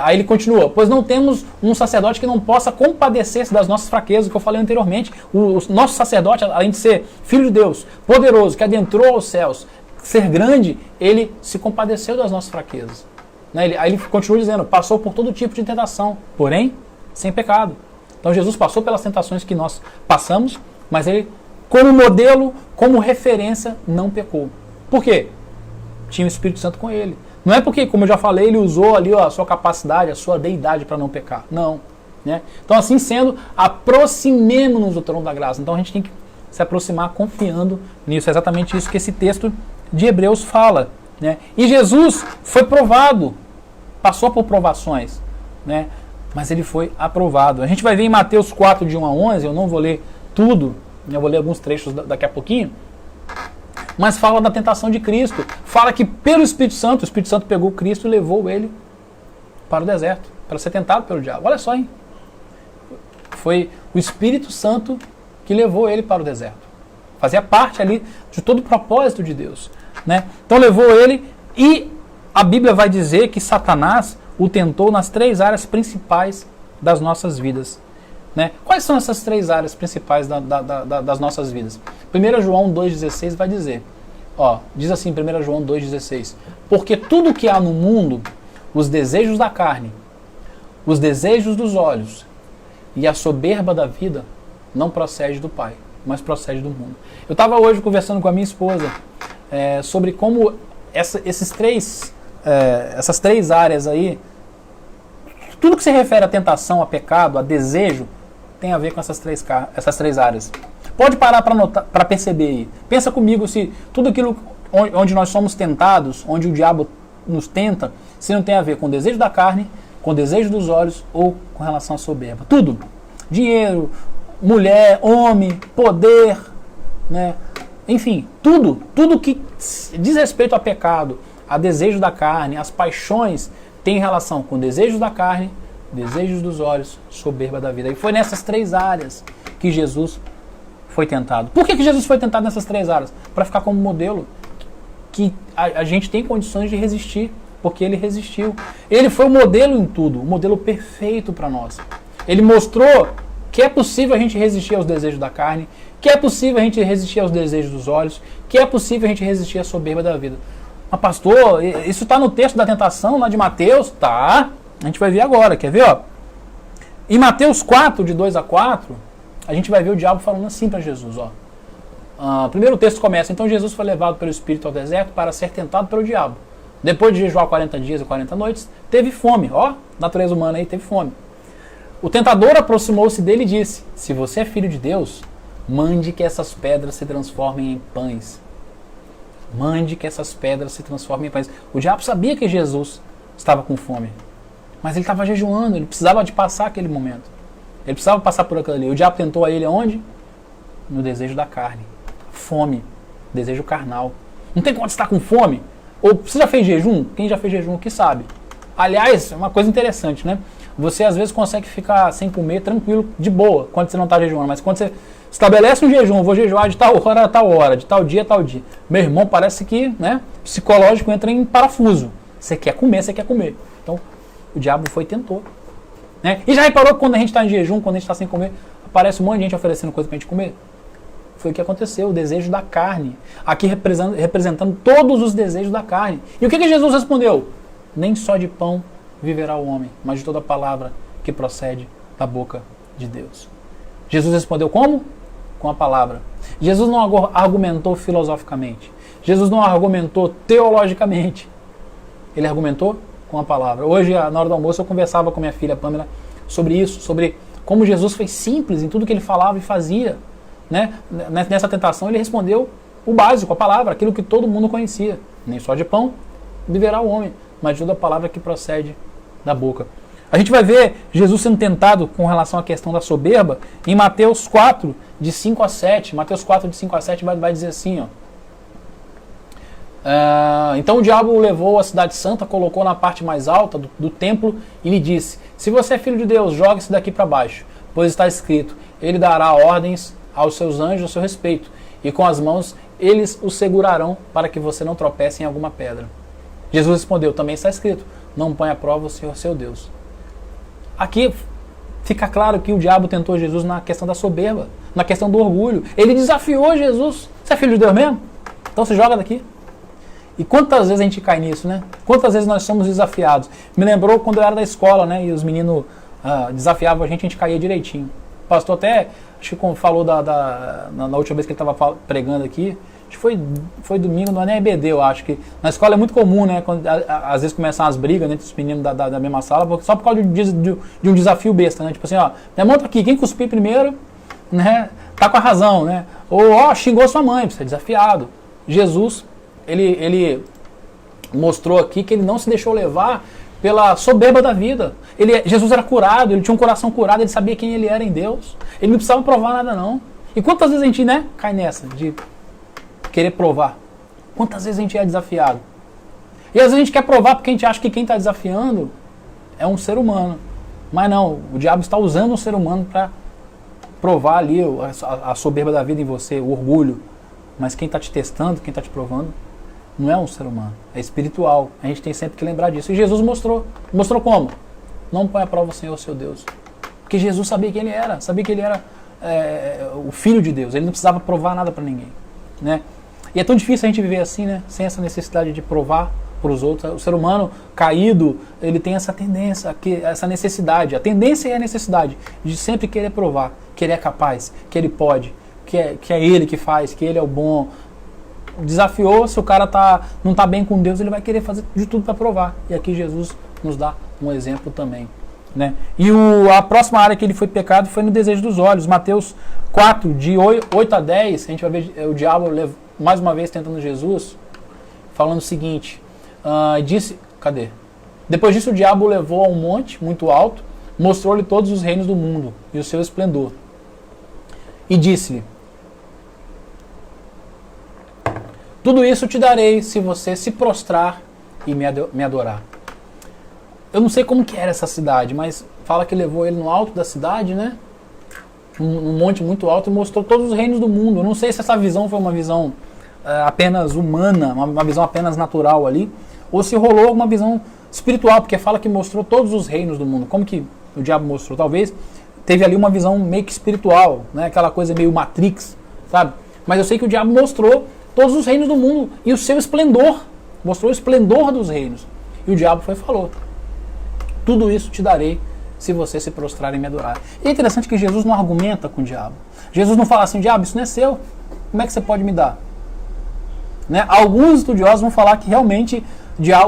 Aí ele continua, pois não temos um sacerdote que não possa compadecer-se das nossas fraquezas, que eu falei anteriormente. O nosso sacerdote, além de ser Filho de Deus, poderoso, que adentrou aos céus, ser grande, ele se compadeceu das nossas fraquezas. Né? Aí ele continua dizendo, passou por todo tipo de tentação, porém, sem pecado. Então Jesus passou pelas tentações que nós passamos, mas ele, como modelo, como referência, não pecou. Por quê? Tinha o Espírito Santo com ele. Não é porque, como eu já falei, ele usou ali a sua capacidade, a sua deidade para não pecar. Não. Né? Então, assim sendo, aproximemo-nos do trono da graça. Então a gente tem que se aproximar confiando nisso. É exatamente isso que esse texto de Hebreus fala. Né? E Jesus foi provado, passou por provações, né? Mas ele foi aprovado. A gente vai ver em Mateus 4, de 1 a 11, eu não vou ler tudo, eu vou ler alguns trechos daqui a pouquinho, mas fala da tentação de Cristo, fala que pelo Espírito Santo, o Espírito Santo pegou Cristo e levou ele para o deserto, para ser tentado pelo diabo. Olha só, hein? Foi o Espírito Santo que levou ele para o deserto. Fazia parte ali de todo o propósito de Deus. Né? Então levou ele, e a Bíblia vai dizer que Satanás o tentou nas 3 áreas principais das nossas vidas. Né? Quais são essas 3 áreas principais das nossas vidas? 1 João 2,16 vai dizer, diz assim 1 João 2,16, porque tudo que há no mundo, os desejos da carne, os desejos dos olhos e a soberba da vida, não procede do Pai, mas procede do mundo. Eu estava hoje conversando com a minha esposa sobre como essas 3 áreas aí, tudo que se refere à tentação, a pecado, a desejo, tem a ver com essas 3 áreas. Pode parar para perceber aí. Pensa comigo se tudo aquilo onde nós somos tentados, onde o diabo nos tenta, se não tem a ver com o desejo da carne, com o desejo dos olhos ou com relação à soberba. Tudo. Dinheiro, mulher, homem, poder, né? Enfim, tudo que diz respeito a pecado, a desejo da carne, as paixões, tem relação com desejos da carne, desejos dos olhos, soberba da vida. E foi nessas 3 áreas que Jesus foi tentado. Por que Jesus foi tentado nessas 3 áreas? Para ficar como modelo que a gente tem condições de resistir, porque ele resistiu. Ele foi o modelo em tudo, o modelo perfeito para nós. Ele mostrou que é possível a gente resistir aos desejos da carne, que é possível a gente resistir aos desejos dos olhos, que é possível a gente resistir à soberba da vida. Mas pastor, isso está no texto da tentação lá de Mateus? Tá. A gente vai ver agora, quer ver? Em Mateus 4, de 2 a 4, a gente vai ver o diabo falando assim para Jesus. Primeiro o texto começa, então Jesus foi levado pelo Espírito ao deserto para ser tentado pelo diabo. Depois de jejuar 40 dias e 40 noites, teve fome. Natureza humana aí, teve fome. O tentador aproximou-se dele e disse, se você é filho de Deus, mande que essas pedras se transformem em pães. Mande que essas pedras se transformem em pães. O diabo sabia que Jesus estava com fome. Mas ele estava jejuando, ele precisava de passar aquele momento. Ele precisava passar por aquilo ali. O diabo tentou a ele aonde? No desejo da carne. Fome. Desejo carnal. Não tem como estar com fome? Ou você já fez jejum? Quem já fez jejum aqui sabe. Aliás, é uma coisa interessante, né? Você às vezes consegue ficar sem comer tranquilo, de boa, quando você não está jejuando. Mas quando você estabelece um jejum, vou jejuar de tal hora a tal hora, de tal dia a tal dia. Meu irmão, parece que, né, psicológico entra em parafuso. Você quer comer, você quer comer. Então, o diabo foi e tentou. Né? E já reparou que quando a gente está em jejum, quando a gente está sem comer, aparece um monte de gente oferecendo coisa para a gente comer? Foi o que aconteceu, o desejo da carne. Aqui representando todos os desejos da carne. E o que Jesus respondeu? Nem só de pão viverá o homem, mas de toda palavra que procede da boca de Deus. Jesus respondeu como? Com a palavra. Jesus não argumentou filosoficamente. Jesus não argumentou teologicamente. Ele argumentou com a palavra. Hoje, na hora do almoço, eu conversava com minha filha Pamela sobre isso, sobre como Jesus foi simples em tudo que ele falava e fazia. Né? Nessa tentação, ele respondeu o básico, a palavra, aquilo que todo mundo conhecia. Nem só de pão viverá o homem, mas de toda a palavra que procede da boca. A gente vai ver Jesus sendo tentado com relação à questão da soberba em Mateus 4, de 5 a 7. Mateus 4, de 5 a 7 vai dizer assim, então o diabo o levou à cidade santa, colocou na parte mais alta do templo e lhe disse, se você é filho de Deus, jogue-se daqui para baixo, pois está escrito, ele dará ordens aos seus anjos a seu respeito, e com as mãos eles o segurarão para que você não tropece em alguma pedra. Jesus respondeu, também está escrito, não põe à prova o Senhor seu Deus. Aqui fica claro que o diabo tentou Jesus na questão da soberba, na questão do orgulho. Ele desafiou Jesus. Você é filho de Deus mesmo? Então se joga daqui. E quantas vezes a gente cai nisso, né? Quantas vezes nós somos desafiados? Me lembrou quando eu era da escola, né? E os meninos desafiavam a gente caía direitinho. O pastor até, acho que falou na última vez que ele estava pregando aqui, acho que foi domingo, não é nem EBD, eu acho que na escola é muito comum, né? Quando, às vezes começam as brigas entre os meninos da mesma sala, só por causa de um desafio besta, né? Tipo assim, minha mão tá aqui, quem cuspir primeiro, né? Tá com a razão, né? Ou, xingou sua mãe, precisa ser desafiado. Jesus, ele mostrou aqui que ele não se deixou levar pela soberba da vida. Jesus era curado, ele tinha um coração curado, ele sabia quem ele era em Deus. Ele não precisava provar nada, não. E quantas vezes a gente, né, cai nessa de querer provar? Quantas vezes a gente é desafiado? E às vezes a gente quer provar porque a gente acha que quem está desafiando é um ser humano. Mas não, o diabo está usando um ser humano para provar ali a soberba da vida em você, o orgulho. Mas quem está te testando, quem está te provando, não é um ser humano, é espiritual. A gente tem sempre que lembrar disso. E Jesus mostrou. Mostrou como? Não põe à prova o Senhor, seu Deus. Porque Jesus sabia quem ele era, o Filho de Deus, ele não precisava provar nada para ninguém, né? E é tão difícil a gente viver assim, né? Sem essa necessidade de provar para os outros. O ser humano caído, ele tem essa tendência, essa necessidade, a tendência e a necessidade de sempre querer provar que ele é capaz, que ele pode, que é ele que faz, que ele é o bom. Desafiou, se o cara não está bem com Deus, ele vai querer fazer de tudo para provar. E aqui Jesus nos dá um exemplo também, né? E a próxima área que ele foi pecado foi no desejo dos olhos. Mateus 4, de 8 a 10, a gente vai ver o diabo mais uma vez tentando Jesus, falando o seguinte, Depois disso o diabo o levou a um monte muito alto, mostrou-lhe todos os reinos do mundo e o seu esplendor. E disse-lhe, tudo isso te darei se você se prostrar e me adorar. Eu não sei como que era essa cidade, mas fala que levou ele no alto da cidade, né? Um monte muito alto e mostrou todos os reinos do mundo. Eu não sei se essa visão foi uma visão apenas humana, uma visão apenas natural ali, ou se rolou alguma visão espiritual, porque fala que mostrou todos os reinos do mundo. Como que o diabo mostrou? Talvez teve ali uma visão meio que espiritual, né? Aquela coisa meio Matrix, sabe? Mas eu sei que o diabo mostrou todos os reinos do mundo e o seu esplendor. Mostrou o esplendor dos reinos. E o diabo falou, tudo isso te darei se você se prostrar e me adorar. E é interessante que Jesus não argumenta com o diabo. Jesus não fala assim, diabo, isso não é seu. Como é que você pode me dar? Né? Alguns estudiosos vão falar que realmente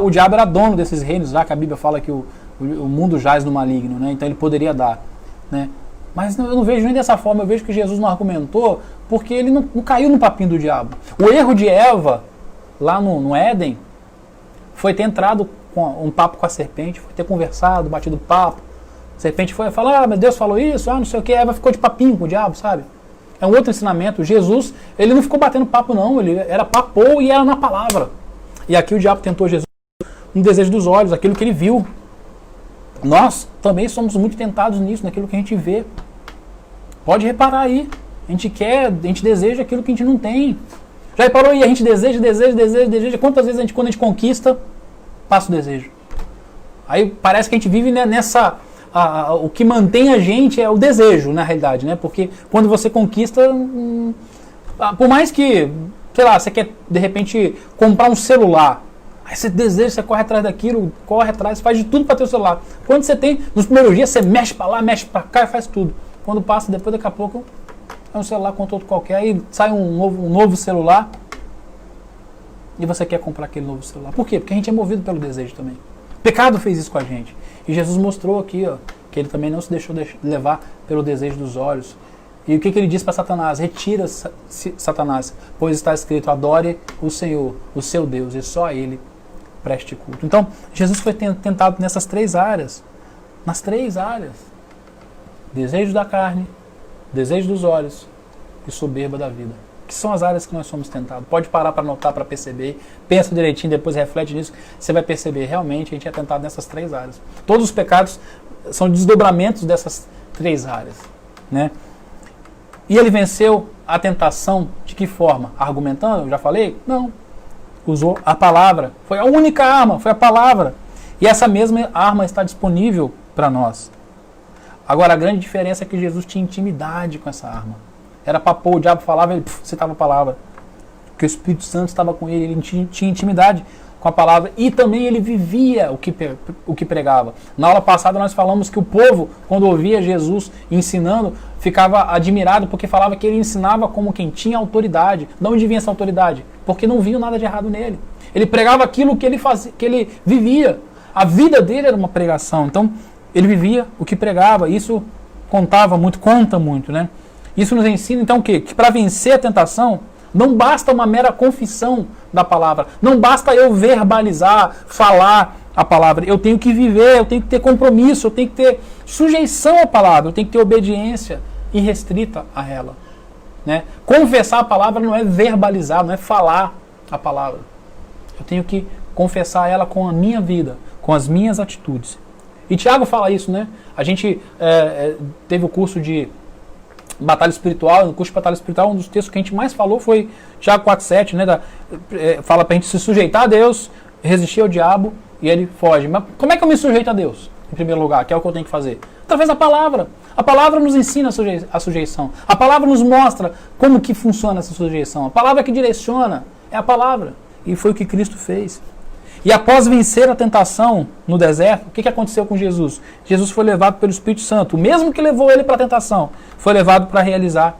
o diabo era dono desses reinos, já que a Bíblia fala que o mundo jaz no maligno, né? Então ele poderia dar, né? Mas eu não vejo nem dessa forma, eu vejo que Jesus não argumentou porque ele não caiu no papinho do diabo. O erro de Eva, lá no Éden, foi ter entrado com um papo com a serpente, foi ter conversado, batido papo. A serpente foi falar, mas Deus falou isso, não sei o que, Eva ficou de papinho com o diabo, sabe? É um outro ensinamento. Jesus, ele não ficou batendo papo não, ele era papo e era na palavra. E aqui o diabo tentou Jesus no desejo dos olhos, aquilo que ele viu. Nós também somos muito tentados nisso, naquilo que a gente vê. Pode reparar aí. A gente deseja aquilo que a gente não tem. Já reparou aí? A gente deseja. Quantas vezes quando a gente conquista, passa o desejo. Aí parece que a gente vive nessa... o que mantém a gente é o desejo, na realidade, né? Porque quando você conquista, por mais que, sei lá, você quer de repente comprar um celular, aí você deseja, você corre atrás daquilo, faz de tudo para ter o celular. Quando você tem, nos primeiros dias você mexe para lá, mexe para cá e faz tudo. Quando passa, depois daqui a pouco é um celular com outro qualquer, aí sai um novo celular e você quer comprar aquele novo celular. Por quê? Porque a gente é movido pelo desejo também. O pecado fez isso com a gente. E Jesus mostrou aqui, que ele também não se deixou levar pelo desejo dos olhos. E o que ele diz para Satanás? Retira, Satanás, pois está escrito, adore o Senhor, o seu Deus, e só a Ele preste culto. Então, Jesus foi tentado nessas três áreas. Nas três áreas. Desejo da carne, desejo dos olhos e soberba da vida. Que são as áreas que nós somos tentados. Pode parar para anotar, para perceber. Pensa direitinho, depois reflete nisso. Você vai perceber, realmente, a gente é tentado nessas três áreas. Todos os pecados são desdobramentos dessas três áreas, né? E ele venceu a tentação de que forma? Argumentando? Eu já falei? Não. Usou a palavra. Foi a única arma, foi a palavra. E essa mesma arma está disponível para nós. Agora, a grande diferença é que Jesus tinha intimidade com essa arma. Era papo, o diabo falava, ele citava a palavra. Porque o Espírito Santo estava com ele, ele tinha intimidade com a palavra. E também ele vivia o que pregava. Na aula passada nós falamos que o povo, quando ouvia Jesus ensinando, ficava admirado porque falava que ele ensinava como quem tinha autoridade. De onde vinha essa autoridade? Porque não viam nada de errado nele. Ele pregava aquilo que ele fazia, que ele vivia. A vida dele era uma pregação. Então, ele vivia o que pregava. Isso conta muito, né? Isso nos ensina, então, o quê? Que para vencer a tentação, não basta uma mera confissão da palavra. Não basta eu verbalizar, falar a palavra. Eu tenho que viver, eu tenho que ter compromisso, eu tenho que ter sujeição à palavra, eu tenho que ter obediência irrestrita a ela, né? Confessar a palavra não é verbalizar, não é falar a palavra. Eu tenho que confessar ela com a minha vida, com as minhas atitudes. E Tiago fala isso, né? A gente teve o curso de batalha espiritual, no curso de batalha espiritual, um dos textos que a gente mais falou foi Tiago 4,7, né? Fala pra gente se sujeitar a Deus, resistir ao diabo e ele foge. Mas como é que eu me sujeito a Deus? Em primeiro lugar, que é o que eu tenho que fazer? Através da palavra. A palavra nos ensina a sujeição. A palavra nos mostra como que funciona essa sujeição. A palavra que direciona é a palavra. E foi o que Cristo fez. E após vencer a tentação no deserto, o que aconteceu com Jesus? Jesus foi levado pelo Espírito Santo. O mesmo que levou ele para a tentação, foi levado para realizar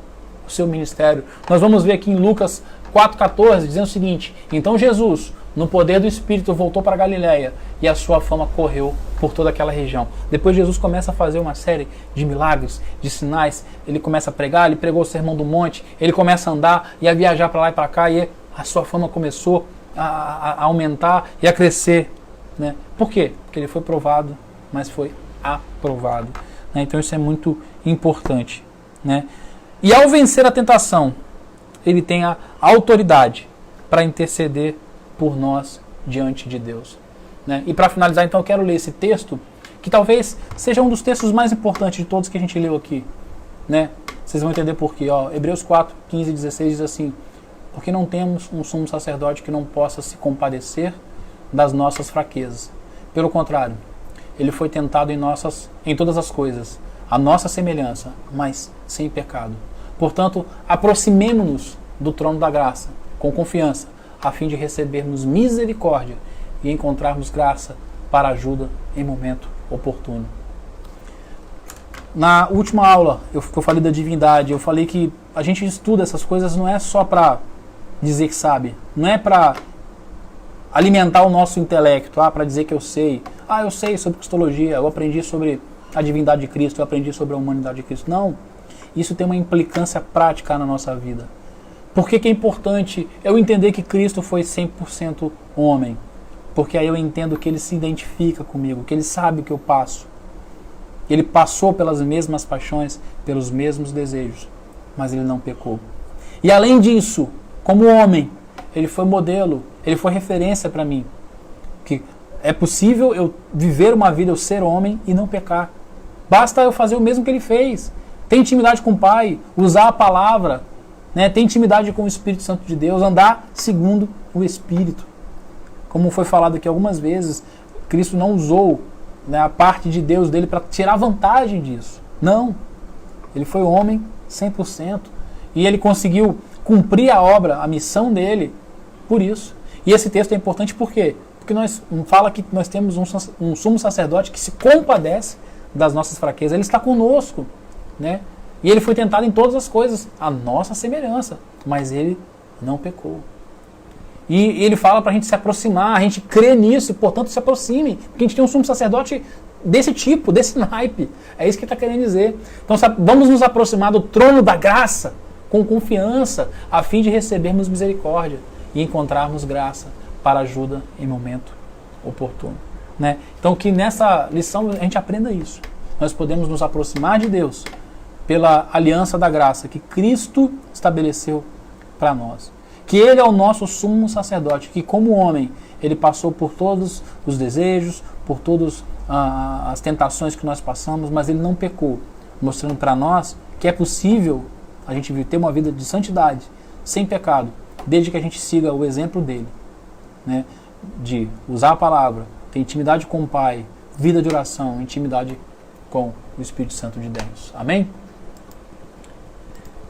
o seu ministério. Nós vamos ver aqui em Lucas 4,14, dizendo o seguinte: então Jesus, no poder do Espírito, voltou para a Galileia e a sua fama correu por toda aquela região. Depois Jesus começa a fazer uma série de milagres, de sinais. Ele começa a pregar, ele pregou o Sermão do Monte, ele começa a andar e a viajar para lá e para cá, e a sua fama começou a aumentar e a crescer. Né? Por quê? Porque ele foi provado, mas foi aprovado. Né? Então isso é muito importante. Né? E ao vencer a tentação, ele tem a autoridade para interceder por nós diante de Deus. Né? E para finalizar, então, eu quero ler esse texto, que talvez seja um dos textos mais importantes de todos que a gente leu aqui. Né? Vocês vão entender por quê. Ó, Hebreus 4, 15 e 16 diz assim: porque não temos um sumo sacerdote que não possa se compadecer das nossas fraquezas. Pelo contrário, ele foi tentado em todas as coisas, a nossa semelhança, mas sem pecado. Portanto, aproximemo-nos do trono da graça, com confiança, a fim de recebermos misericórdia e encontrarmos graça para ajuda em momento oportuno. Na última aula, eu falei da divindade, eu falei que a gente estuda essas coisas não é só para dizer que sabe, não é para alimentar o nosso intelecto, para dizer que eu sei sobre cristologia, eu aprendi sobre a divindade de Cristo, eu aprendi sobre a humanidade de Cristo. Não, isso tem uma implicância prática na nossa vida. Por que é importante eu entender que Cristo foi 100% homem? Porque aí eu entendo que ele se identifica comigo, que ele sabe o que eu passo. Ele passou pelas mesmas paixões, pelos mesmos desejos, mas ele não pecou. E além disso, como homem, ele foi modelo, ele foi referência para mim. Que é possível eu viver uma vida, eu ser homem e não pecar. Basta eu fazer o mesmo que ele fez. Ter intimidade com o Pai, usar a palavra, né? Ter intimidade com o Espírito Santo de Deus, andar segundo o Espírito. Como foi falado aqui algumas vezes, Cristo não usou, né, a parte de Deus dele para tirar vantagem disso. Não. Ele foi homem 100% e ele conseguiu cumprir a obra, a missão dele por isso. E esse texto é importante por quê? Porque nós fala que nós temos um sumo sacerdote que se compadece das nossas fraquezas. Ele está conosco, né? E ele foi tentado em todas as coisas, a nossa semelhança, mas ele não pecou. E ele fala para a gente se aproximar, a gente crê nisso e, portanto, se aproxime. Porque a gente tem um sumo sacerdote desse tipo, desse naipe. É isso que ele está querendo dizer. Então, vamos nos aproximar do trono da graça com confiança, a fim de recebermos misericórdia e encontrarmos graça para ajuda em momento oportuno. Né? Então, que nessa lição a gente aprenda isso. Nós podemos nos aproximar de Deus pela aliança da graça que Cristo estabeleceu para nós. Que Ele é o nosso sumo sacerdote, que como homem, Ele passou por todos os desejos, por todas as tentações que nós passamos, mas Ele não pecou, mostrando para nós que é possível a gente ter uma vida de santidade, sem pecado, desde que a gente siga o exemplo dele, né? De usar a palavra, ter intimidade com o Pai, vida de oração, intimidade com o Espírito Santo de Deus. Amém?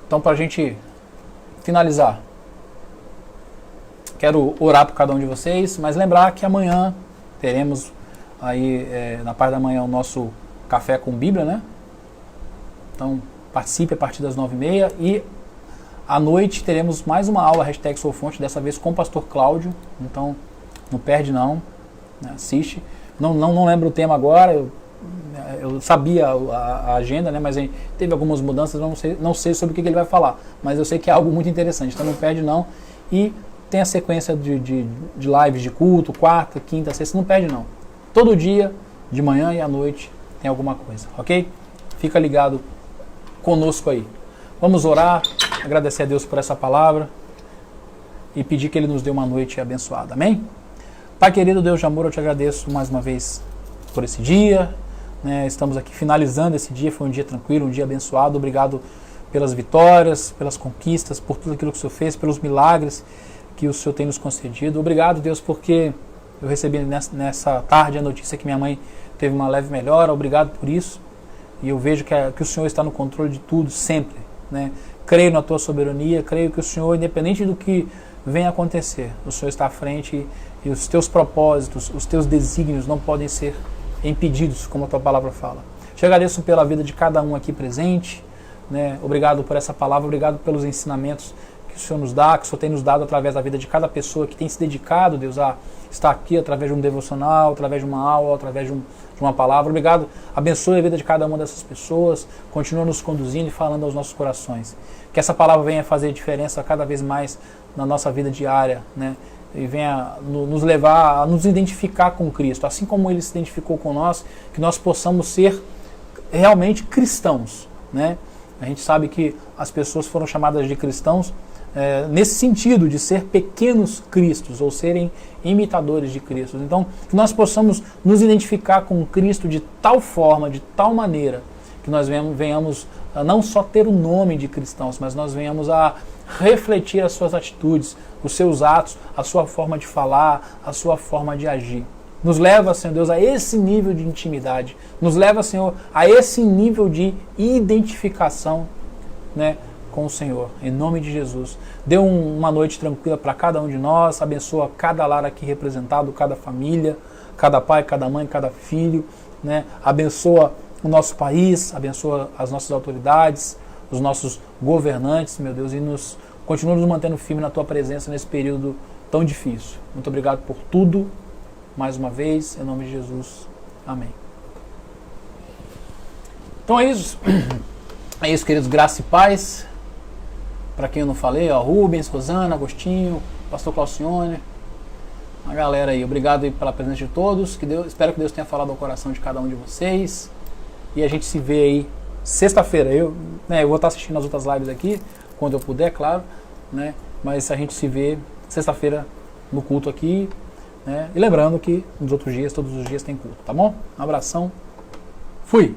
Então, para a gente finalizar, quero orar por cada um de vocês, mas lembrar que amanhã teremos aí, na parte da manhã, o nosso café com Bíblia, né? Então, participe a partir das 9h30 e à noite teremos mais uma aula, #SouFonte, dessa vez com o pastor Cláudio. Então, não perde não, né? Assiste. Não lembro o tema agora, eu sabia a agenda, né? Mas teve algumas mudanças, não sei sobre o que ele vai falar, mas eu sei que é algo muito interessante, então não perde não. E tem a sequência de lives de culto, quarta, quinta, sexta, não perde não. Todo dia, de manhã e à noite, tem alguma coisa, ok? Fica ligado conosco aí. Vamos orar, agradecer a Deus por essa palavra e pedir que Ele nos dê uma noite abençoada. Amém? Pai querido, Deus de amor, eu te agradeço mais uma vez por esse dia. Né? Estamos aqui finalizando esse dia, foi um dia tranquilo, um dia abençoado. Obrigado pelas vitórias, pelas conquistas, por tudo aquilo que o Senhor fez, pelos milagres que o Senhor tem nos concedido. Obrigado, Deus, porque eu recebi nessa tarde a notícia que minha mãe teve uma leve melhora. Obrigado por isso. E eu vejo que o Senhor está no controle de tudo, sempre, né? Creio na tua soberania, creio que o Senhor, independente do que venha acontecer, o Senhor está à frente e os teus propósitos, os teus desígnios não podem ser impedidos, como a tua palavra fala. Te agradeço pela vida de cada um aqui presente, né? Obrigado por essa palavra, obrigado pelos ensinamentos que o Senhor nos dá, que o Senhor tem nos dado através da vida de cada pessoa que tem se dedicado, Deus, a estar aqui através de um devocional, através de uma aula, através de uma palavra. Obrigado, abençoe a vida de cada uma dessas pessoas, continua nos conduzindo e falando aos nossos corações. Que essa palavra venha fazer diferença cada vez mais na nossa vida diária, né? E venha nos levar a nos identificar com Cristo, assim como Ele se identificou com nós, que nós possamos ser realmente cristãos, né? A gente sabe que as pessoas foram chamadas de cristãos nesse sentido de ser pequenos cristos, ou serem imitadores de Cristo. Então, que nós possamos nos identificar com Cristo de tal forma, de tal maneira, que nós venhamos a não só ter o nome de cristãos, mas nós venhamos a refletir as suas atitudes, os seus atos, a sua forma de falar, a sua forma de agir. Nos leva, Senhor Deus, a esse nível de intimidade. Nos leva, Senhor, a esse nível de identificação, né, com o Senhor. Em nome de Jesus. Dê uma noite tranquila para cada um de nós. Abençoa cada lar aqui representado, cada família, cada pai, cada mãe, cada filho, né? Abençoa o nosso país, abençoa as nossas autoridades, os nossos governantes, meu Deus, e continua nos mantendo firme na Tua presença nesse período tão difícil. Muito obrigado por tudo, mais uma vez, em nome de Jesus. Amém. Então é isso. É isso, queridos. Graça e paz. Para quem eu não falei, ó, Rubens, Rosana, Agostinho, Pastor Claucione, a galera aí. Obrigado aí pela presença de todos. Espero que Deus tenha falado ao coração de cada um de vocês. E a gente se vê aí sexta-feira. Eu vou estar assistindo as outras lives aqui, quando eu puder, claro, né? Mas a gente se vê sexta-feira no culto aqui, né? E lembrando que nos outros dias, todos os dias tem culto, tá bom? Um abração. Fui!